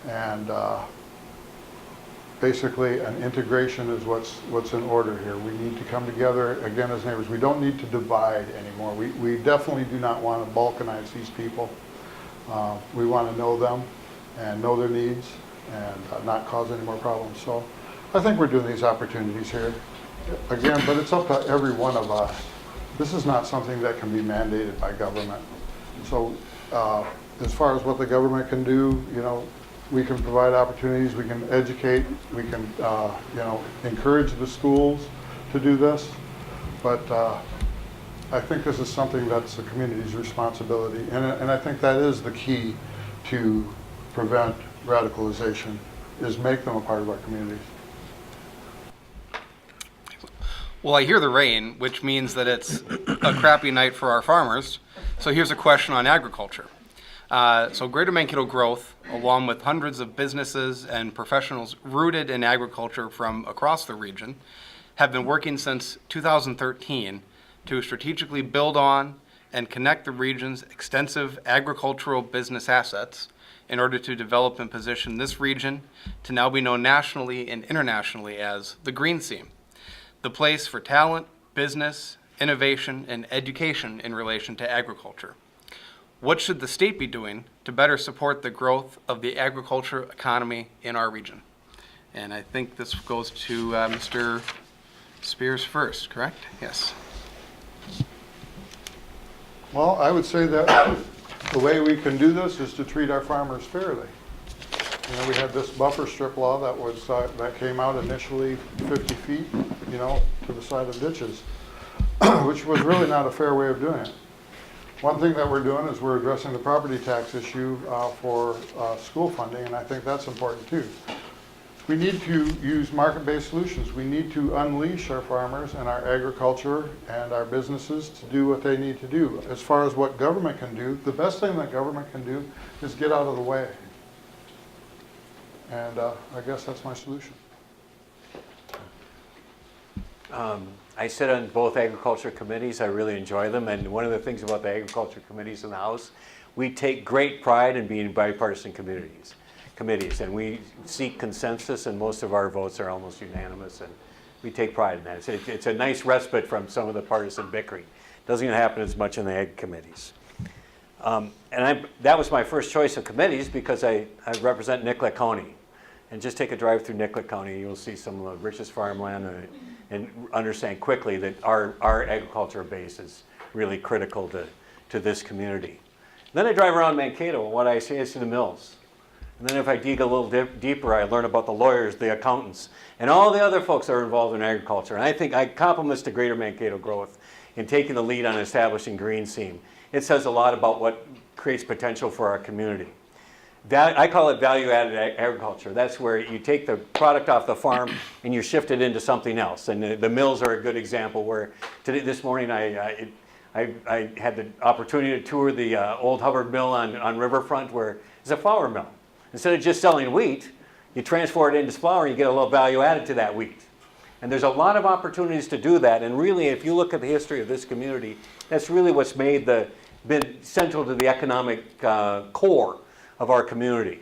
And basically, an integration is what's in order here. We need to come together again as neighbors. We don't need to divide anymore. We definitely do not want to balkanize these people. We want to know them and know their needs and not cause any more problems. So I think we're doing these opportunities here. Again, but it's up to every one of us. This is not something that can be mandated by government. So as far as what the government can do, we can provide opportunities, we can educate, we can encourage the schools to do this. But I think this is something that's the community's responsibility. And I think that is the key to prevent radicalization, is make them a part of our communities. Well, I hear the rain, which means that it's a crappy night for our farmers. So here's a question on agriculture. So Greater Mankato Growth, along with hundreds of businesses and professionals rooted in agriculture from across the region, have been working since 2013 to strategically build on and connect the region's extensive agricultural business assets in order to develop and position this region to now be known nationally and internationally as the Green Seam, the place for talent, business, innovation, and education in relation to agriculture. What should the state be doing to better support the growth of the agriculture economy in our region? And I think this goes to Mr. Spears first, correct? Yes. Well, I would say that the way we can do this is to treat our farmers fairly. We had this buffer strip law that came out initially 50 feet, to the side of ditches, which was really not a fair way of doing it. One thing that we're doing is we're addressing the property tax issue for school funding, and I think that's important too. We need to use market-based solutions. We need to unleash our farmers and our agriculture and our businesses to do what they need to do. As far as what government can do, the best thing that government can do is get out of the way. And I guess that's my solution. I sit on both agriculture committees. I really enjoy them. And one of the things about the agriculture committees in the House, we take great pride in being bipartisan committees. And we seek consensus, and most of our votes are almost unanimous. And we take pride in that. It's a nice respite from some of the partisan bickering. Doesn't even happen as much in the ag committees. That was my first choice of committees because I represent Nicollet County. And just take a drive through Nicollet County, you'll see some of the richest farmland and understand quickly that our agriculture base is really critical to this community. Then I drive around Mankato, and what I see is the mills. And then if I dig a little deeper, I learn about the lawyers, the accountants, and all the other folks that are involved in agriculture. And I think I compliment the Greater Mankato Growth in taking the lead on establishing Green Seam. It says a lot about what creates potential for our community. I call it value-added agriculture. That's where you take the product off the farm and you shift it into something else. And the mills are a good example where this morning I had the opportunity to tour the old Hubbard Mill on Riverfront, where it's a flour mill. Instead of just selling wheat, you transfer it into flour and you get a little value added to that wheat. And there's a lot of opportunities to do that. And really, if you look at the history of this community, that's really what's been central to the economic core of our community.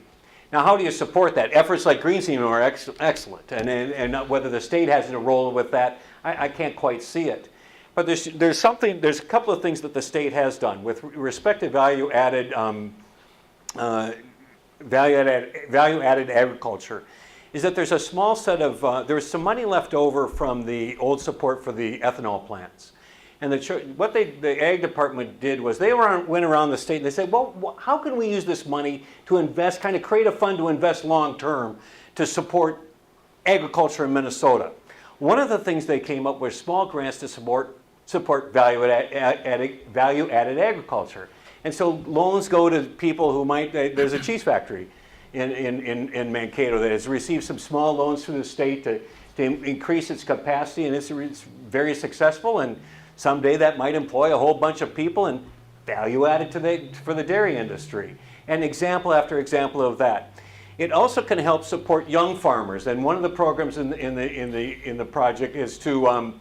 Now, how do you support that? Efforts like Green Seam are excellent, and whether the state has a role with that, I can't quite see it. But there's a couple of things that the state has done with respect to value-added agriculture, is that there's a small set of, there's some money left over from the old support for the ethanol plants. And what the Ag Department did was they went around the state and they said, well, how can we use this money to invest, kind of create a fund to invest long-term to support agriculture in Minnesota? One of the things they came up with small grants to support value-added agriculture. And so loans go to people who might, there's a cheese factory in Mankato that has received some small loans from the state to increase its capacity, and it's very successful, and someday that might employ a whole bunch of people and value added for the dairy industry. And example after example of that. It also can help support young farmers, and one of the programs in the project is to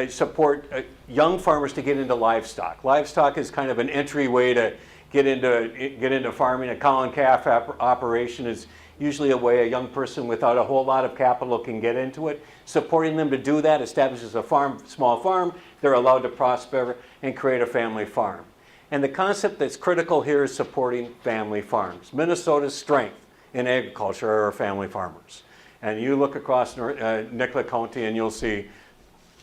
support young farmers to get into livestock. Livestock is kind of an entryway to get into farming. A cow and calf operation is usually a way a young person without a whole lot of capital can get into it. Supporting them to do that establishes a small farm. They're allowed to prosper and create a family farm. And the concept that's critical here is supporting family farms. Minnesota's strength in agriculture are our family farmers. And you look across Nicolet County and you'll see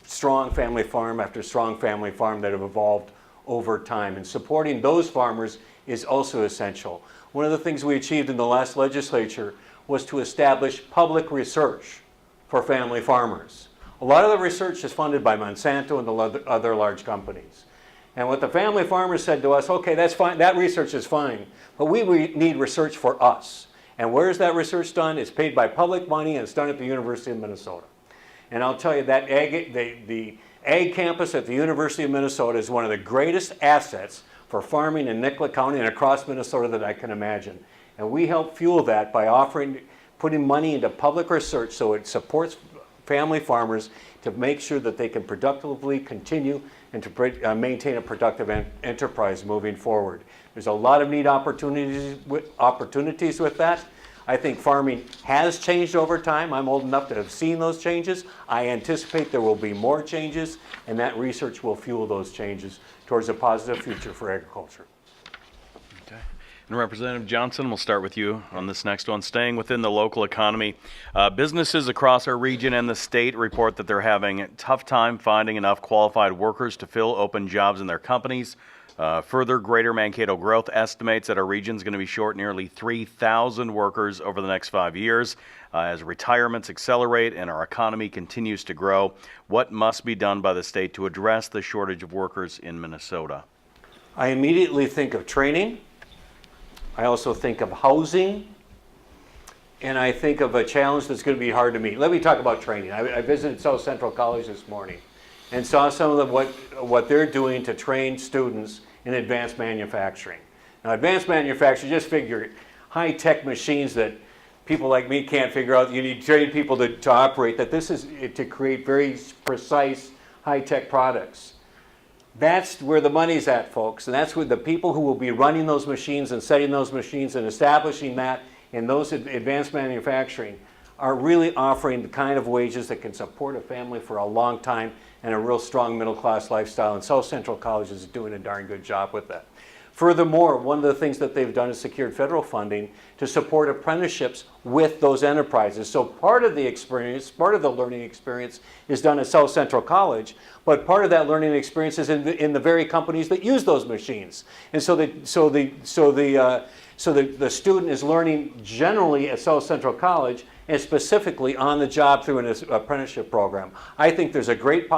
strong family farm after strong family farm that have evolved over time. And supporting those farmers is also essential. One of the things we achieved in the last legislature was to establish public research for family farmers. A lot of the research is funded by Monsanto and the other large companies. And what the family farmers said to us, okay, that's fine, that research is fine, but we need research for us. And where is that research done? It's paid by public money and it's done at the University of Minnesota. And I'll tell you that the Ag campus at the University of Minnesota is one of the greatest assets for farming in Nicolet County and across Minnesota that I can imagine. And we help fuel that by putting money into public research so it supports family farmers to make sure that they can productively continue and to maintain a productive enterprise moving forward. There's a lot of neat opportunities with that. I think farming has changed over time. I'm old enough to have seen those changes. I anticipate there will be more changes, and that research will fuel those changes towards a positive future for agriculture. Okay. And Representative Johnson, we'll start with you on this next one. Staying within the local economy, businesses across our region and the state report that they're having a tough time finding enough qualified workers to fill open jobs in their companies. Further, Greater Mankato Growth estimates that our region is going to be short nearly 3,000 workers over the next 5 years. As retirements accelerate and our economy continues to grow, what must be done by the state to address the shortage of workers in Minnesota? I immediately think of training. I also think of housing. And I think of a challenge that's going to be hard to meet. Let me talk about training. I visited South Central College this morning and saw some of what they're doing to train students in advanced manufacturing. Now, advanced manufacturing, just figure high-tech machines that people like me can't figure out. You need trained people to operate, that this is to create very precise high-tech products. That's where the money's at, folks, and that's where the people who will be running those machines and setting those machines and establishing that in those advanced manufacturing are really offering the kind of wages that can support a family for a long time and a real strong middle-class lifestyle, and South Central College is doing a darn good job with that. Furthermore, one of the things that they've done is secured federal funding to support apprenticeships with those enterprises. So part of the experience, part of the learning experience is done at South Central College, but part of that learning experience is in the very companies that use those machines. And so the student is learning generally at South Central College and specifically on the job through an apprenticeship program. I think there's a great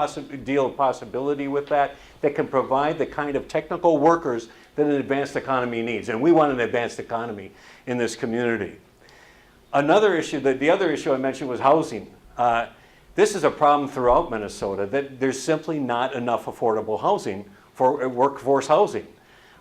deal of possibility with that can provide the kind of technical workers that an advanced economy needs. And we want an advanced economy in this community. Another issue, the other issue I mentioned was housing. This is a problem throughout Minnesota, that there's simply not enough affordable housing for workforce housing.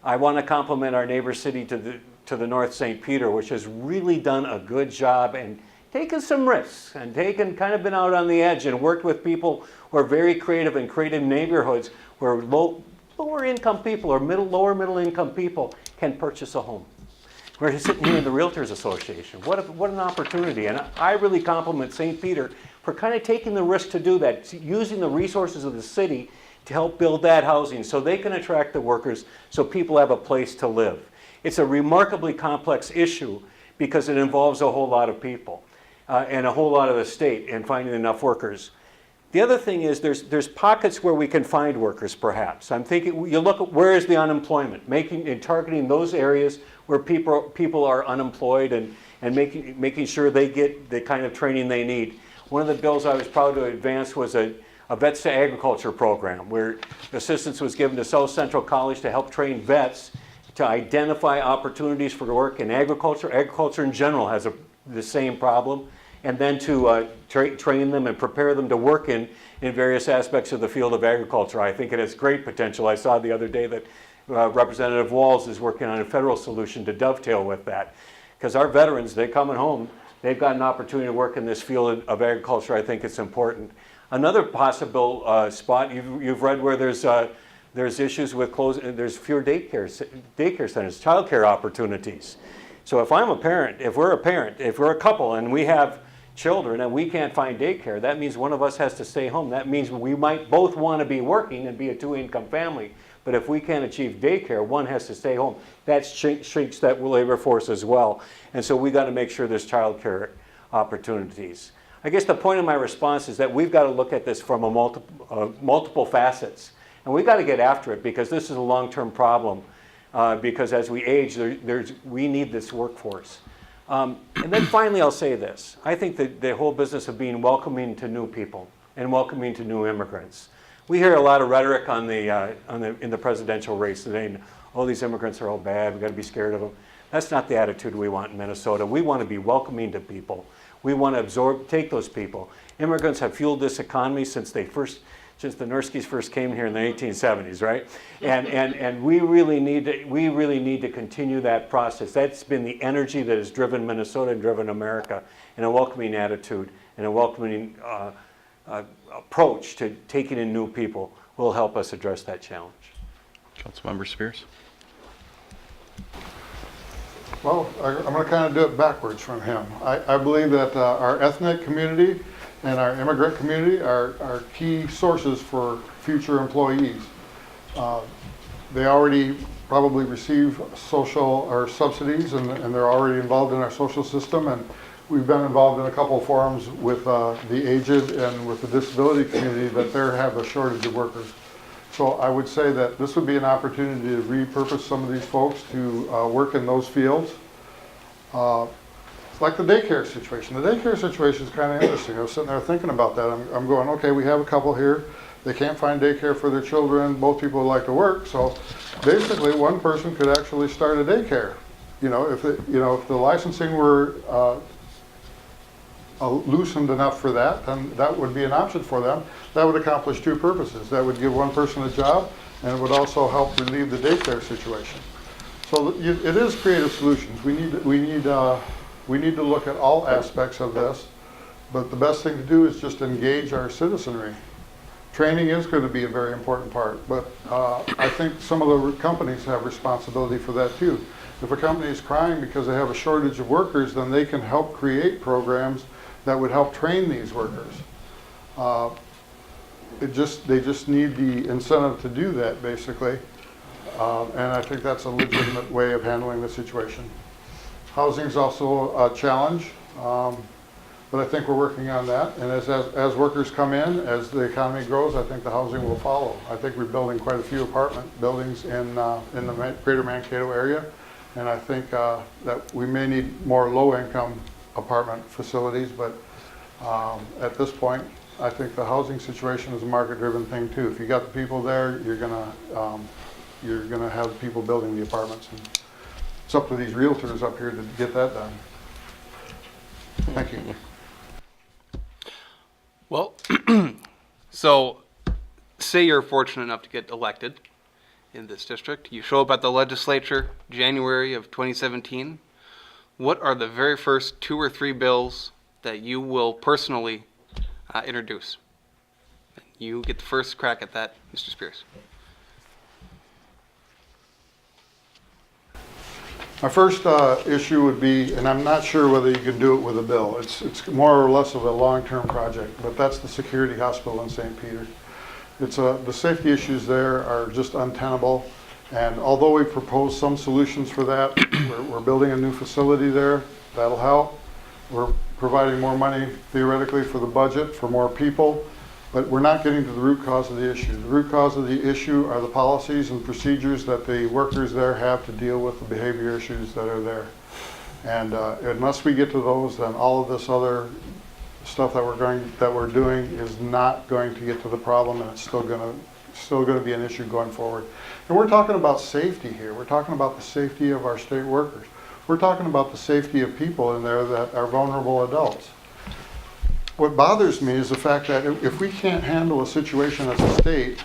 I want to compliment our neighbor city to the north, St. Peter, which has really done a good job and taken some risks and kind of been out on the edge and worked with people who are very creative in creative neighborhoods where lower income people or lower middle income people can purchase a home. We're sitting here in the Realtors Association. What an opportunity. And I really compliment St. Peter for kind of taking the risk to do that, using the resources of the city to help build that housing so they can attract the workers so people have a place to live. It's a remarkably complex issue because it involves a whole lot of people and a whole lot of the state in finding enough workers. The other thing is there's pockets where we can find workers, perhaps. I'm thinking, you look at where is the unemployment, making and targeting those areas where people are unemployed and making sure they get the kind of training they need. One of the bills I was proud to advance was a Vets to Agriculture program, where assistance was given to South Central College to help train vets to identify opportunities for work in agriculture. Agriculture in general has the same problem. And then to train them and prepare them to work in various aspects of the field of agriculture. I think it has great potential. I saw the other day that Representative Walz is working on a federal solution to dovetail with that. Because our veterans, they're coming home, they've got an opportunity to work in this field of agriculture. I think it's important. Another possible spot, you've read where there's issues with there's fewer daycare centers, childcare opportunities. So if I'm a parent, if we're a couple and we have children and we can't find daycare, that means one of us has to stay home. That means we might both want to be working and be a two-income family, but if we can't achieve daycare, one has to stay home. That shrinks that labor force as well. And so we got to make sure there's childcare opportunities. I guess the point of my response is that we've got to look at this from multiple facets, and we've got to get after it because this is a long-term problem. Because as we age, we need this workforce. And then finally, I'll say this. I think that the whole business of being welcoming to new people and welcoming to new immigrants. We hear a lot of rhetoric in the presidential race today. Oh, these immigrants are all bad. We've got to be scared of them. That's not the attitude we want in Minnesota. We want to be welcoming to people. We want to take those people. Immigrants have fueled this economy since the Nurskys first came here in the 1870s, right? And we really need to continue that process. That's been the energy that has driven Minnesota and driven America, in a welcoming attitude and a welcoming approach to taking in new people will help us address that challenge. Councilmember Spears. Well, I'm going to kind of do it backwards from him. I believe that our ethnic community and our immigrant community are key sources for future employees. They already probably receive social or subsidies and they're already involved in our social system, and we've been involved in a couple of forums with the aged and with the disability community that they have a shortage of workers. So I would say that this would be an opportunity to repurpose some of these folks to work in those fields. Like the daycare situation. The daycare situation is kind of interesting. I was sitting there thinking about that. I'm going, okay, we have a couple here. They can't find daycare for their children. Both people would like to work. So basically, one person could actually start a daycare. If the licensing were loosened enough for that, then that would be an option for them. That would accomplish two purposes. That would give one person a job, and it would also help relieve the daycare situation. So it is creative solutions. We need to look at all aspects of this, but the best thing to do is just engage our citizenry. Training is going to be a very important part, but I think some of the companies have responsibility for that too. If a company is crying because they have a shortage of workers, then they can help create programs that would help train these workers. They just need the incentive to do that, basically, and I think that's a legitimate way of handling the situation. Housing is also a challenge, but I think we're working on that. And as workers come in, as the economy grows, I think the housing will follow. I think we're building quite a few apartment buildings in the greater Mankato area, and I think that we may need more low-income apartment facilities. But at this point, I think the housing situation is a market-driven thing too. If you got the people there, you're gonna have people building the apartments. And it's up to these realtors up here to get that done. Thank you. Well, so say you're fortunate enough to get elected in this district. You show up at the legislature January of 2017. What are the very first 2 or 3 bills that you will personally introduce? You get the first crack at that, Mr. Spears. My first issue would be, and I'm not sure whether you can do it with a bill. It's more or less of a long-term project, but that's the security hospital in St. Peter. The safety issues there are just untenable. And although we proposed some solutions for that, we're building a new facility there. That'll help. We're providing more money theoretically for the budget for more people, but we're not getting to the root cause of the issue. The root cause of the issue are the policies and procedures that the workers there have to deal with the behavior issues that are there. And unless we get to those, then all of this other stuff that we're doing is not going to get to the problem, and it's still going to be an issue going forward. And we're talking about safety here. We're talking about the safety of our state workers. We're talking about the safety of people in there that are vulnerable adults. What bothers me is the fact that if we can't handle a situation as a state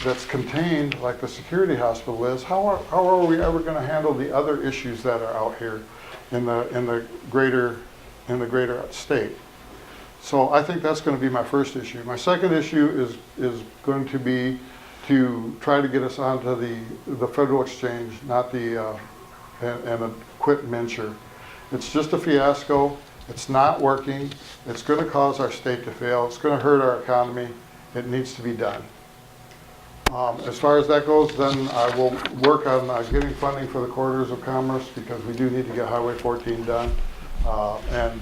that's contained like the security hospital is, how are we ever going to handle the other issues that are out here in the greater state? So I think that's going to be my first issue. My second issue is going to be to try to get us onto the federal exchange, not and quit Mincher. It's just a fiasco. It's not working. It's going to cause our state to fail. It's going to hurt our economy. It needs to be done. As far as that goes, then I will work on getting funding for the corridors of commerce, because we do need to get Highway 14 done. And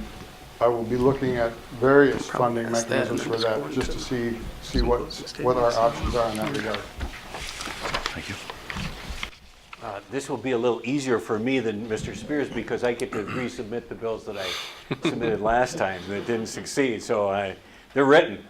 I will be looking at various funding mechanisms for that, just to see what our options are in that regard. Thank you. This will be a little easier for me than Mr. Spears, because I get to resubmit the bills that I submitted last time that didn't succeed. So they're written.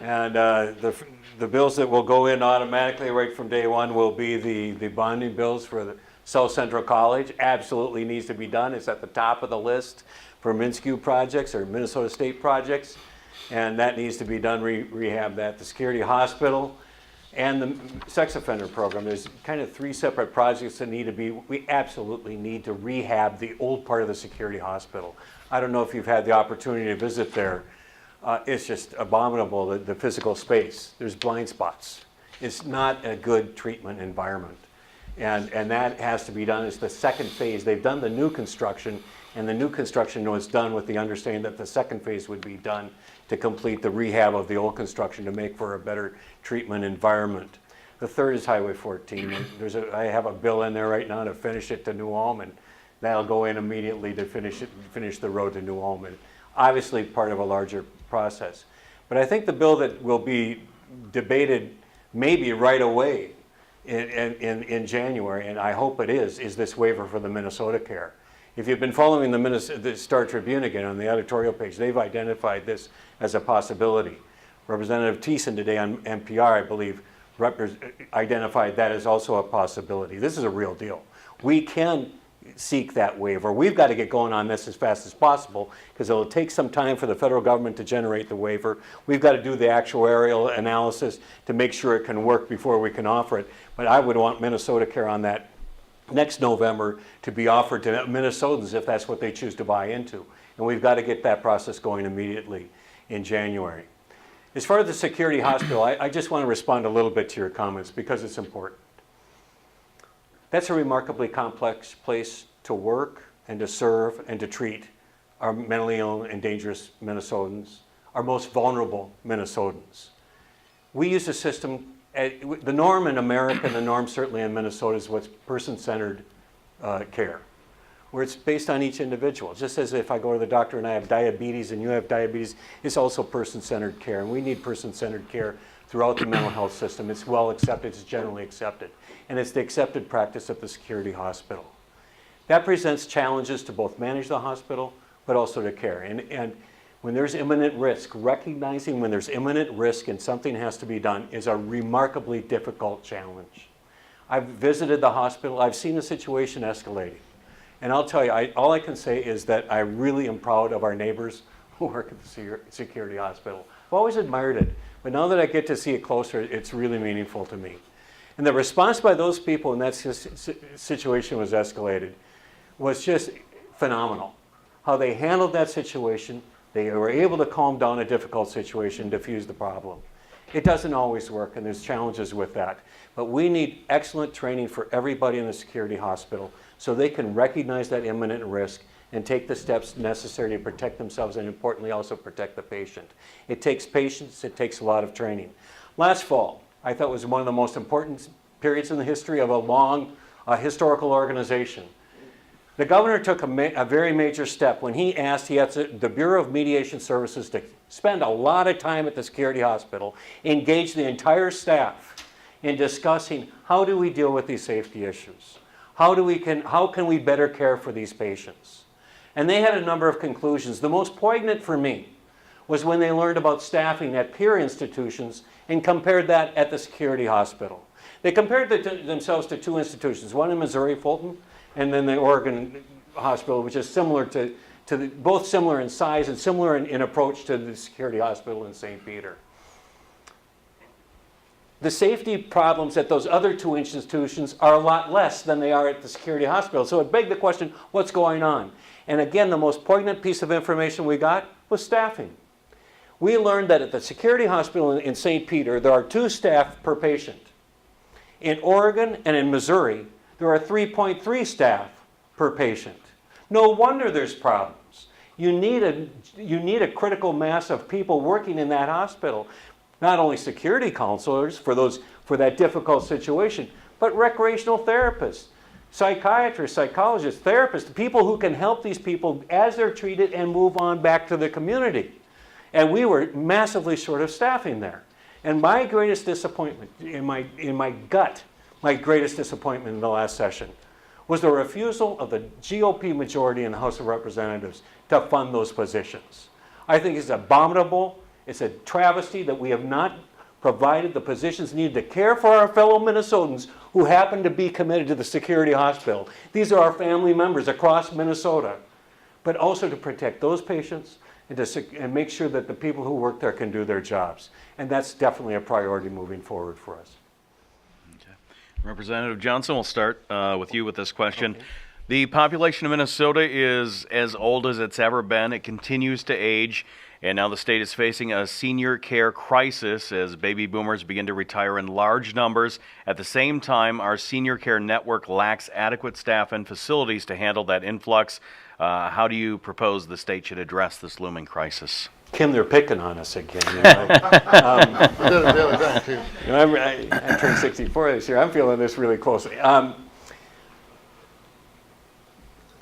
And the bills that will go in automatically right from day one will be the bonding bills for the South Central College. Absolutely needs to be done. It's at the top of the list for MnSCU projects or Minnesota State projects. And that needs to be done, rehab that. The security hospital and the sex offender program. There's kind of three separate projects that need to be, we absolutely need to rehab the old part of the security hospital. I don't know if you've had the opportunity to visit there. It's just abominable, the physical space. There's blind spots. It's not a good treatment environment. And that has to be done. It's the second phase. They've done the new construction, and the new construction was done with the understanding that the second phase would be done to complete the rehab of the old construction to make for a better treatment environment. The third is Highway 14. I have a bill in there right now to finish it to New Ulm, and that'll go in immediately to finish the road to New Ulm. And obviously part of a larger process. But I think the bill that will be debated maybe right away in January, and I hope it is this waiver for the Minnesota Care. If you've been following the Star Tribune again on the editorial page, they've identified this as a possibility. Representative Thiessen today on NPR, I believe, identified that as also a possibility. This is a real deal. We can seek that waiver. We've got to get going on this as fast as possible, because it'll take some time for the federal government to generate the waiver. We've got to do the actuarial analysis to make sure it can work before we can offer it. But I would want Minnesota Care on that next November to be offered to Minnesotans if that's what they choose to buy into. And we've got to get that process going immediately in January. As far as the security hospital, I just want to respond a little bit to your comments because it's important. That's a remarkably complex place to work and to serve and to treat our mentally ill and dangerous Minnesotans, our most vulnerable Minnesotans. We use a system, the norm in America and the norm certainly in Minnesota is what's person-centered care, where it's based on each individual. Just as if I go to the doctor and I have diabetes and you have diabetes, it's also person-centered care, and we need person-centered care throughout the mental health system. It's well accepted, it's generally accepted, and it's the accepted practice of the security hospital. That presents challenges to both manage the hospital, but also to care. And when there's imminent risk, recognizing when there's imminent risk and something has to be done is a remarkably difficult challenge. I've visited the hospital, I've seen the situation escalating. And I'll tell you, all I can say is that I really am proud of our neighbors who work at the security hospital. I've always admired it, but now that I get to see it closer, it's really meaningful to me. And the response by those people when that situation was escalated was just phenomenal. How they handled that situation, they were able to calm down a difficult situation, diffuse the problem. It doesn't always work, and there's challenges with that. But we need excellent training for everybody in the security hospital so they can recognize that imminent risk and take the steps necessary to protect themselves and, importantly, also protect the patient. It takes patience. It takes a lot of training. Last fall, I thought was one of the most important periods in the history of a long historical organization. The governor took a very major step when he asked the Bureau of Mediation Services to spend a lot of time at the security hospital, engage the entire staff in discussing how do we deal with these safety issues? How can we better care for these patients? And they had a number of conclusions. The most poignant for me was when they learned about staffing at peer institutions and compared that at the security hospital. They compared themselves to two institutions, one in Missouri, Fulton, and then the Oregon hospital, which is similar both similar in size and similar in approach to the security hospital in St. Peter. The safety problems at those other two institutions are a lot less than they are at the security hospital. So it begged the question, what's going on? And again, the most poignant piece of information we got was staffing. We learned that at the security hospital in St. Peter, there are 2 staff per patient. In Oregon and in Missouri, there are 3.3 staff per patient. No wonder there's problems. You need a critical mass of people working in that hospital. Not only security counselors for that difficult situation, but recreational therapists, psychiatrists, psychologists, therapists, people who can help these people as they're treated and move on back to the community. And we were massively short of staffing there. And my greatest disappointment, in my gut, my greatest disappointment in the last session was the refusal of the GOP majority in the House of Representatives to fund those positions. I think it's abominable. It's a travesty that we have not provided the positions needed to care for our fellow Minnesotans who happen to be committed to the security hospital. These are our family members across Minnesota, but also to protect those patients and make sure that the people who work there can do their jobs. And that's definitely a priority moving forward for us. Representative Johnson, we'll start with you with this question. Okay. The population of Minnesota is as old as it's ever been. It continues to age, and now the state is facing a senior care crisis as baby boomers begin to retire in large numbers. At the same time, our senior care network lacks adequate staff and facilities to handle that influx. How do you propose the state should address this looming crisis? Kim, they're picking on us again. We did it the other day, too. I turned 64 this year. I'm feeling this really closely. Our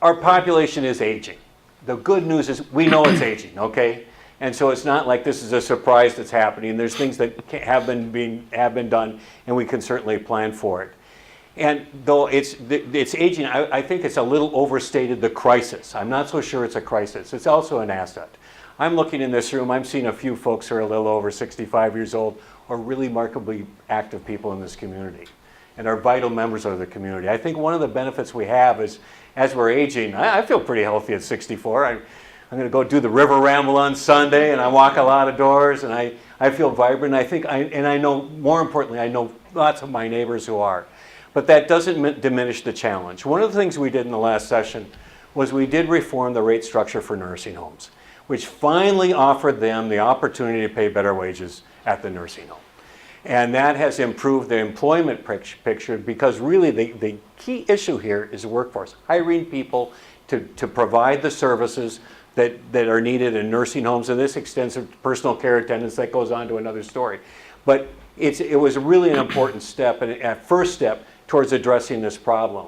population is aging. The good news is we know it's aging, okay? And so it's not like this is a surprise that's happening. There's things that have been done, and we can certainly plan for it. And though it's aging, I think it's a little overstated, the crisis. I'm not so sure it's a crisis. It's also an asset. I'm looking in this room, I'm seeing a few folks who are a little over 65 years old or really remarkably active people in this community and are vital members of the community. I think one of the benefits we have is as we're aging, I feel pretty healthy at 64. I'm going to go do the river ramble on Sunday and I walk a lot of doors and I feel vibrant. I know, more importantly, I know lots of my neighbors who are. But that doesn't diminish the challenge. One of the things we did in the last session was we did reform the rate structure for nursing homes, which finally offered them the opportunity to pay better wages at the nursing home. And that has improved the employment picture because really the key issue here is the workforce, hiring people to provide the services that are needed in nursing homes, and this extends to personal care attendants. That goes on to another story. But it was really an important step, and a first step towards addressing this problem.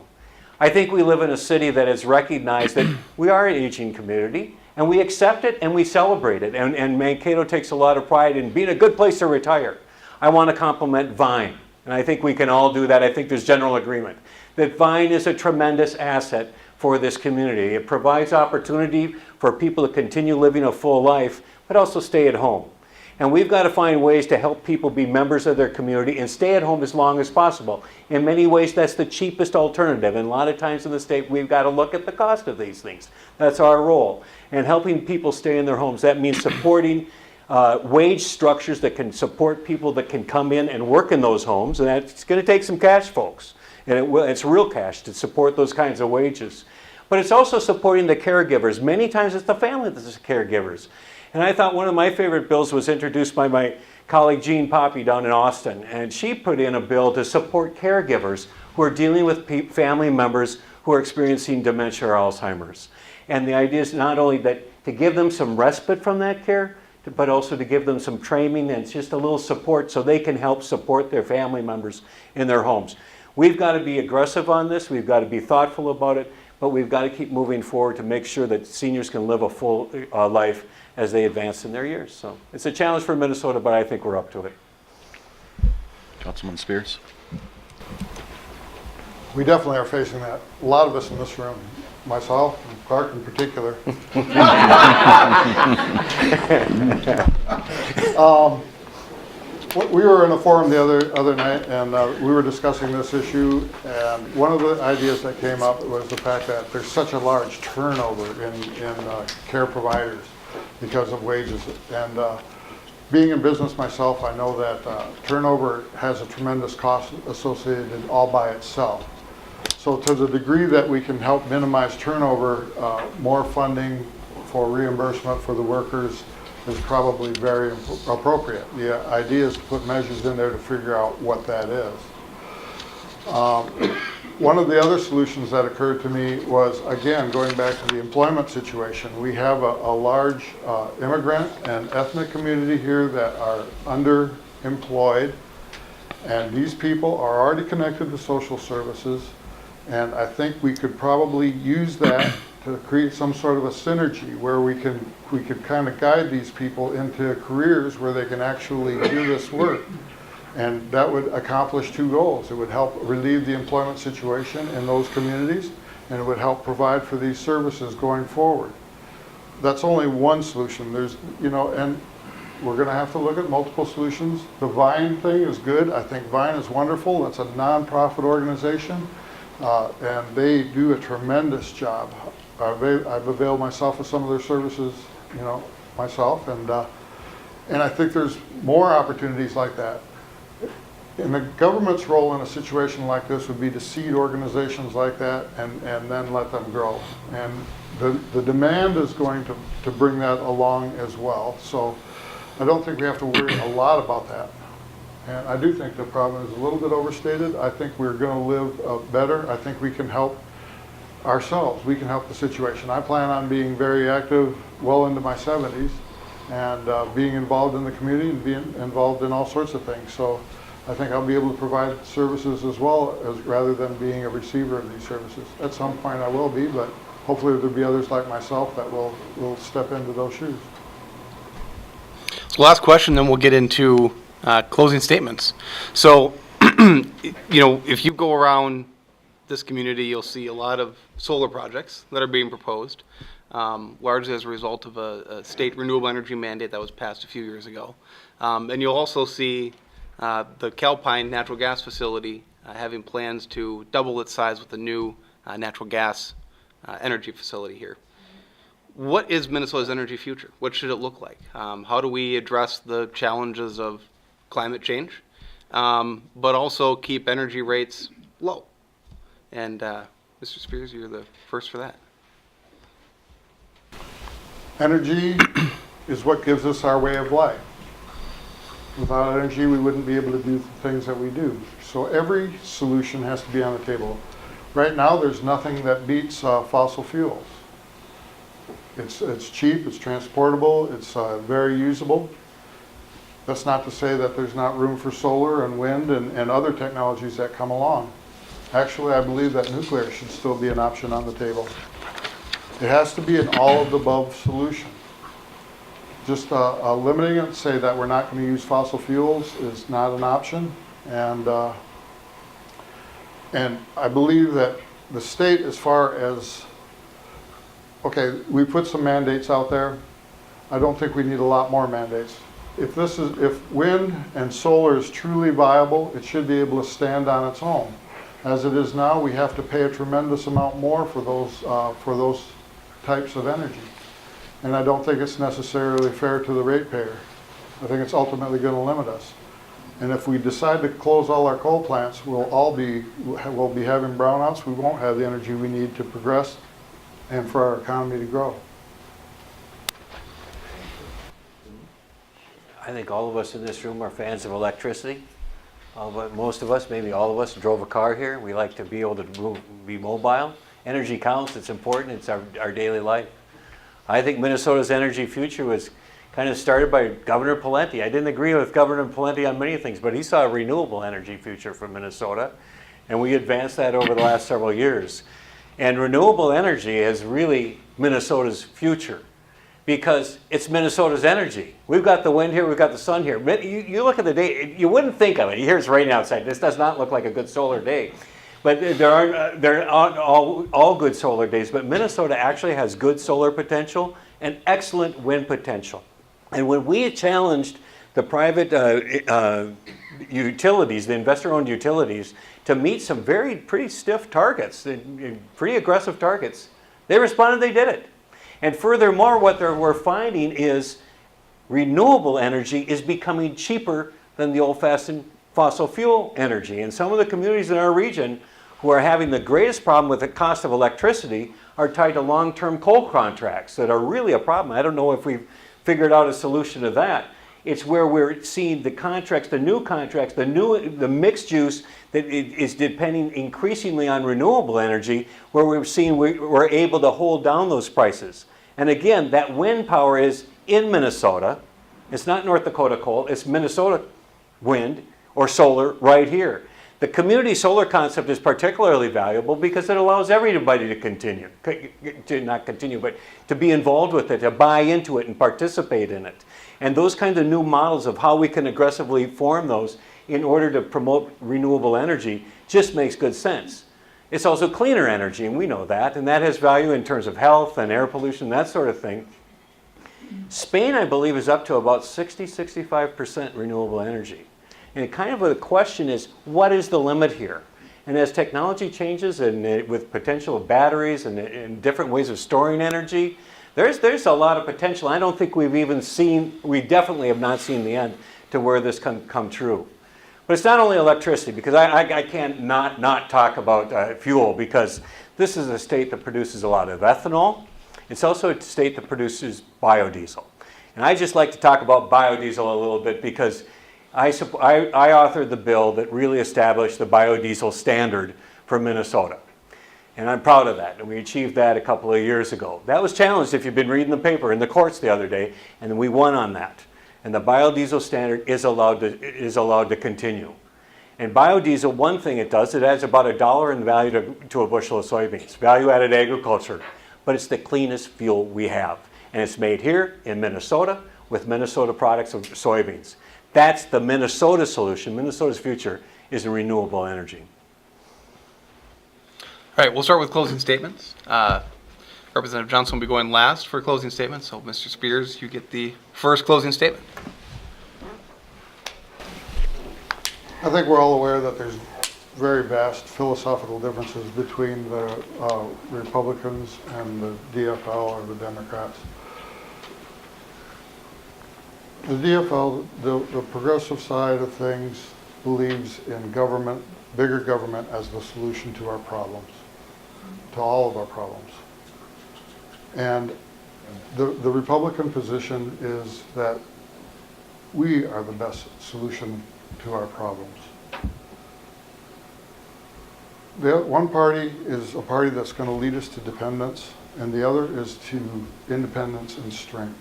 I think we live in a city that has recognized that we are an aging community, and we accept it and we celebrate it. And Mankato takes a lot of pride in being a good place to retire. I want to compliment Vine, and I think we can all do that. I think there's general agreement that Vine is a tremendous asset for this community. It provides opportunity for people to continue living a full life, but also stay at home. And we've got to find ways to help people be members of their community and stay at home as long as possible. In many ways, that's the cheapest alternative. And a lot of times in the state, we've got to look at the cost of these things. That's our role. And helping people stay in their homes, that means supporting wage structures that can support people that can come in and work in those homes. And that's going to take some cash, folks. And it's real cash to support those kinds of wages. But it's also supporting the caregivers. Many times it's the family that's the caregivers. And I thought one of my favorite bills was introduced by my colleague Jean Poppy down in Austin, and she put in a bill to support caregivers who are dealing with family members who are experiencing dementia or Alzheimer's. And the idea is not only that to give them some respite from that care, but also to give them some training and just a little support so they can help support their family members in their homes. We've got to be aggressive on this, we've got to be thoughtful about it, but we've got to keep moving forward to make sure that seniors can live a full life as they advance in their years. So it's a challenge for Minnesota, but I think we're up to it. Councilman Spears. We definitely are facing that. A lot of us in this room, myself, and Clark in particular. We were in a forum the other night, and we were discussing this issue, and one of the ideas that came up was the fact that there's such a large turnover in care providers because of wages. And being in business myself, I know that turnover has a tremendous cost associated all by itself. So to the degree that we can help minimize turnover, more funding for reimbursement for the workers is probably very appropriate. The idea is to put measures in there to figure out what that is. One of the other solutions that occurred to me was, again, going back to the employment situation. We have a large immigrant and ethnic community here that are underemployed, and these people are already connected to social services, and I think we could probably use that to create some sort of a synergy where we could kind of guide these people into careers where they can actually do this work. And that would accomplish two goals. It would help relieve the employment situation in those communities, and it would help provide for these services going forward. That's only one solution. There's, and we're going to have to look at multiple solutions. The Vine thing is good. I think Vine is wonderful. That's a nonprofit organization, and they do a tremendous job. I've availed myself of some of their services, myself, and I think there's more opportunities like that. And the government's role in a situation like this would be to seed organizations like that and then let them grow. And the demand is going to bring that along as well. So I don't think we have to worry a lot about that. And I do think the problem is a little bit overstated. I think we're going to live better. I think we can help ourselves. We can help the situation. I plan on being very active well into my 70s and being involved in the community and being involved in all sorts of things. So I think I'll be able to provide services as well, as rather than being a receiver of these services. At some point I will be, but hopefully there'll be others like myself that will step into those shoes. So last question, then we'll get into closing statements. So, if you go around this community, you'll see a lot of solar projects that are being proposed, largely as a result of a state renewable energy mandate that was passed a few years ago. And you'll also see the Calpine natural gas facility having plans to double its size with a new natural gas energy facility here. What is Minnesota's energy future? What should it look like? How do we address the challenges of climate change, but also keep energy rates low? And Mr. Spears, you're the first for that. Energy is what gives us our way of life. Without energy, we wouldn't be able to do the things that we do. So every solution has to be on the table. Right now, there's nothing that beats fossil fuels. It's cheap, it's transportable, it's very usable. That's not to say that there's not room for solar and wind and other technologies that come along. Actually, I believe that nuclear should still be an option on the table. It has to be an all-of-the-above solution. Just limiting it, say that we're not going to use fossil fuels is not an option. And I believe that the state, as far as, okay, we put some mandates out there. I don't think we need a lot more mandates. If wind and solar is truly viable, it should be able to stand on its own. As it is now, we have to pay a tremendous amount more for those types of energy. And I don't think it's necessarily fair to the ratepayer. I think it's ultimately going to limit us. And if we decide to close all our coal plants, we'll be having brownouts. We won't have the energy we need to progress and for our economy to grow. I think all of us in this room are fans of electricity. But most of us, maybe all of us, drove a car here. We like to be able to be mobile. Energy counts, it's important, it's our daily life. I think Minnesota's energy future was kind of started by Governor Pawlenty. I didn't agree with Governor Pawlenty on many things, but he saw a renewable energy future for Minnesota, and we advanced that over the last several years. And renewable energy is really Minnesota's future because it's Minnesota's energy. We've got the wind here, we've got the sun here. You look at the day, you wouldn't think of it. Here it's raining outside. This does not look like a good solar day. But there aren't all good solar days, but Minnesota actually has good solar potential and excellent wind potential. And when we challenged the private utilities, the investor-owned utilities, to meet some pretty stiff targets, pretty aggressive targets, they responded, they did it. And furthermore, what we're finding is renewable energy is becoming cheaper than the old-fashioned fossil fuel energy. And some of the communities in our region who are having the greatest problem with the cost of electricity are tied to long-term coal contracts that are really a problem. I don't know if we've figured out a solution to that. It's where we're seeing the contracts, the new contracts, the mixed use that is depending increasingly on renewable energy, where we're seeing we're able to hold down those prices. And again, that wind power is in Minnesota. It's not North Dakota coal, it's Minnesota wind or solar right here. The community solar concept is particularly valuable because it allows everybody to be involved with it, to buy into it and participate in it. And those kinds of new models of how we can aggressively form those in order to promote renewable energy just makes good sense. It's also cleaner energy, and we know that, and that has value in terms of health and air pollution, that sort of thing. Spain, I believe, is up to about 65% renewable energy. And kind of the question is, what is the limit here? And as technology changes and with potential of batteries and different ways of storing energy, there's a lot of potential. I don't think we definitely have not seen the end to where this can come true. But it's not only electricity, because I can't not talk about fuel, because this is a state that produces a lot of ethanol. It's also a state that produces biodiesel. And I just like to talk about biodiesel a little bit because I authored the bill that really established the biodiesel standard for Minnesota. And I'm proud of that. And we achieved that a couple of years ago. That was challenged, if you've been reading the paper, in the courts the other day, and we won on that. And the biodiesel standard is allowed to continue. And biodiesel, one thing it does, it adds about $1 in value to a bushel of soybeans, value-added agriculture. But it's the cleanest fuel we have. And it's made here in Minnesota with Minnesota products of soybeans. That's the Minnesota solution. Minnesota's future is in renewable energy. All right, we'll start with closing statements. Representative Johnson will be going last for closing statements. So, Mr. Spears, you get the first closing statement. I think we're all aware that there's very vast philosophical differences between the Republicans and the DFL or the Democrats. The DFL, the progressive side of things, believes in government, bigger government, as the solution to our problems, to all of our problems. And the Republican position is that we are the best solution to our problems. The one party is a party that's going to lead us to dependence, and the other is to independence and strength.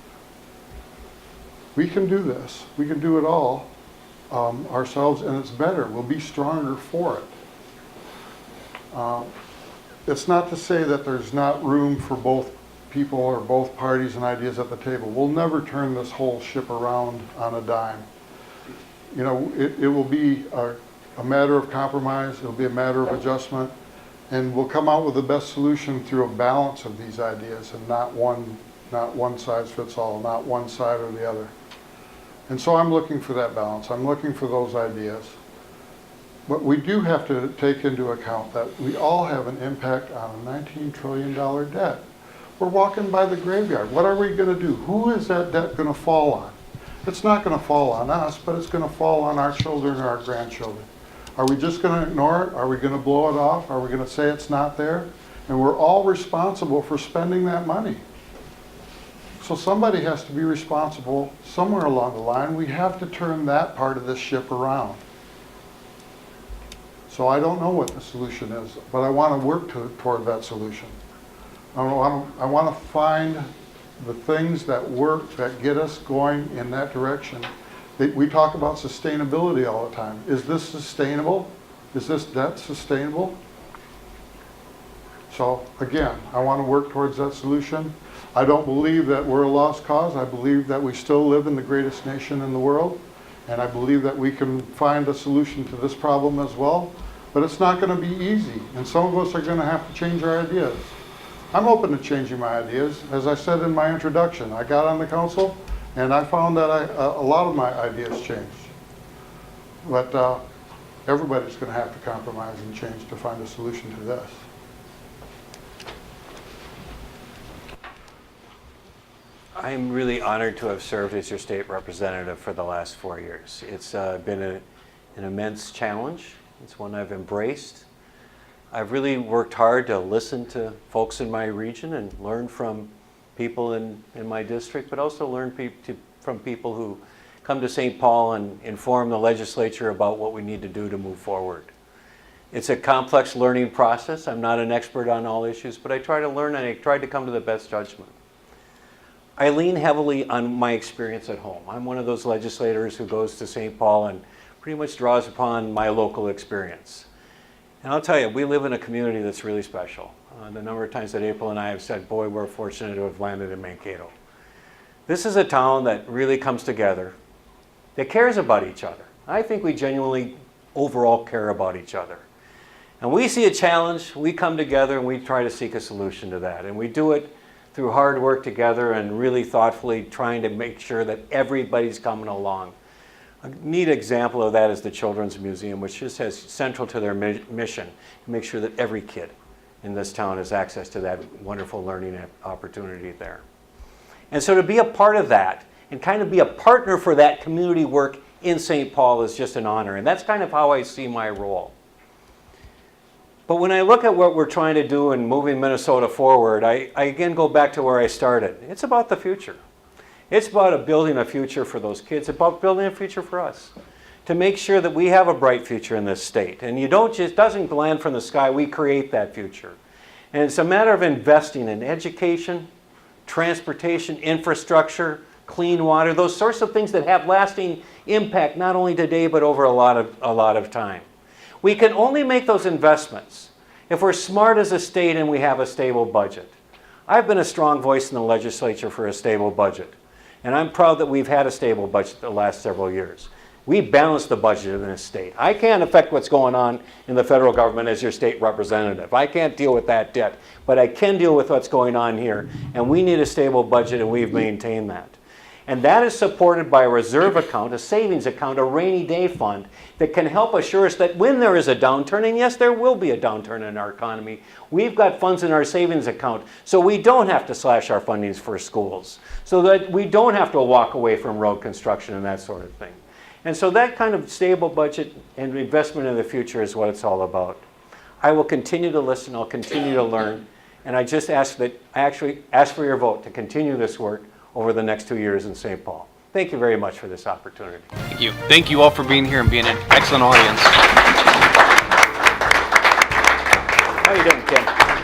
We can do this. We can do it all ourselves, and it's better. We'll be stronger for it. It's not to say that there's not room for both people or both parties and ideas at the table. We'll never turn this whole ship around on a dime. You know, it will be a matter of compromise. It'll be a matter of adjustment, and we'll come out with the best solution through a balance of these ideas, and not one size fits all, not one side or the other. And so I'm looking for that balance. I'm looking for those ideas. But we do have to take into account that we all have an impact on a $19 trillion debt. We're walking by the graveyard. What are we going to do? Who is that debt going to fall on? It's not going to fall on us, but it's going to fall on our children or our grandchildren. Are we just going to ignore it? Are we going to blow it off? Are we going to say it's not there? And we're all responsible for spending that money. So somebody has to be responsible somewhere along the line. We have to turn that part of this ship around. So I don't know what the solution is, but I want to work toward that solution. I want to find the things that work, that get us going in that direction. We talk about sustainability all the time. Is this sustainable? Is this debt sustainable? So again, I want to work towards that solution. I don't believe that we're a lost cause. I believe that we still live in the greatest nation in the world, and I believe that we can find a solution to this problem as well. But it's not going to be easy, and some of us are going to have to change our ideas. I'm open to changing my ideas. As I said in my introduction, I got on the council, and I found that a lot of my ideas changed. But everybody's going to have to compromise and change to find a solution to this. I'm really honored to have served as your state representative for the last 4 years. It's been an immense challenge. It's one I've embraced. I've really worked hard to listen to folks in my region and learn from people in my district, but also learn from people who come to St. Paul and inform the legislature about what we need to do to move forward. It's a complex learning process. I'm not an expert on all issues, but I try to learn and I try to come to the best judgment. I lean heavily on my experience at home. I'm one of those legislators who goes to St. Paul and pretty much draws upon my local experience. And I'll tell you, we live in a community that's really special. The number of times that April and I have said, boy, we're fortunate to have landed in Mankato. This is a town that really comes together, that cares about each other. I think we genuinely overall care about each other. And we see a challenge, we come together and we try to seek a solution to that. And we do it through hard work together and really thoughtfully trying to make sure that everybody's coming along. A neat example of that is the Children's Museum, which just has central to their mission to make sure that every kid in this town has access to that wonderful learning opportunity there. And so to be a part of that and kind of be a partner for that community work in St. Paul is just an honor. And that's kind of how I see my role. But when I look at what we're trying to do in moving Minnesota forward, I again go back to where I started. It's about the future. It's about building a future for those kids, about building a future for us, to make sure that we have a bright future in this state. And you don't just, doesn't land from the sky, we create that future. And it's a matter of investing in education, transportation, infrastructure, clean water, those sorts of things that have lasting impact, not only today, but over a lot of time. We can only make those investments if we're smart as a state and we have a stable budget. I've been a strong voice in the legislature for a stable budget. And I'm proud that we've had a stable budget the last several years. We balance the budget in this state. I can't affect what's going on in the federal government as your state representative. I can't deal with that debt, but I can deal with what's going on here. And we need a stable budget, and we've maintained that. And that is supported by a reserve account, a savings account, a rainy day fund that can help assure us that when there is a downturn, and yes, there will be a downturn in our economy, we've got funds in our savings account so we don't have to slash our fundings for schools, so that we don't have to walk away from road construction and that sort of thing. And so that kind of stable budget and investment in the future is what it's all about. I will continue to listen, I'll continue to learn, and I just ask that I actually ask for your vote to continue this work over the next 2 years in St. Paul. Thank you very much for this opportunity. Thank you. Thank you all for being here and being an excellent audience. How are you doing, Ken?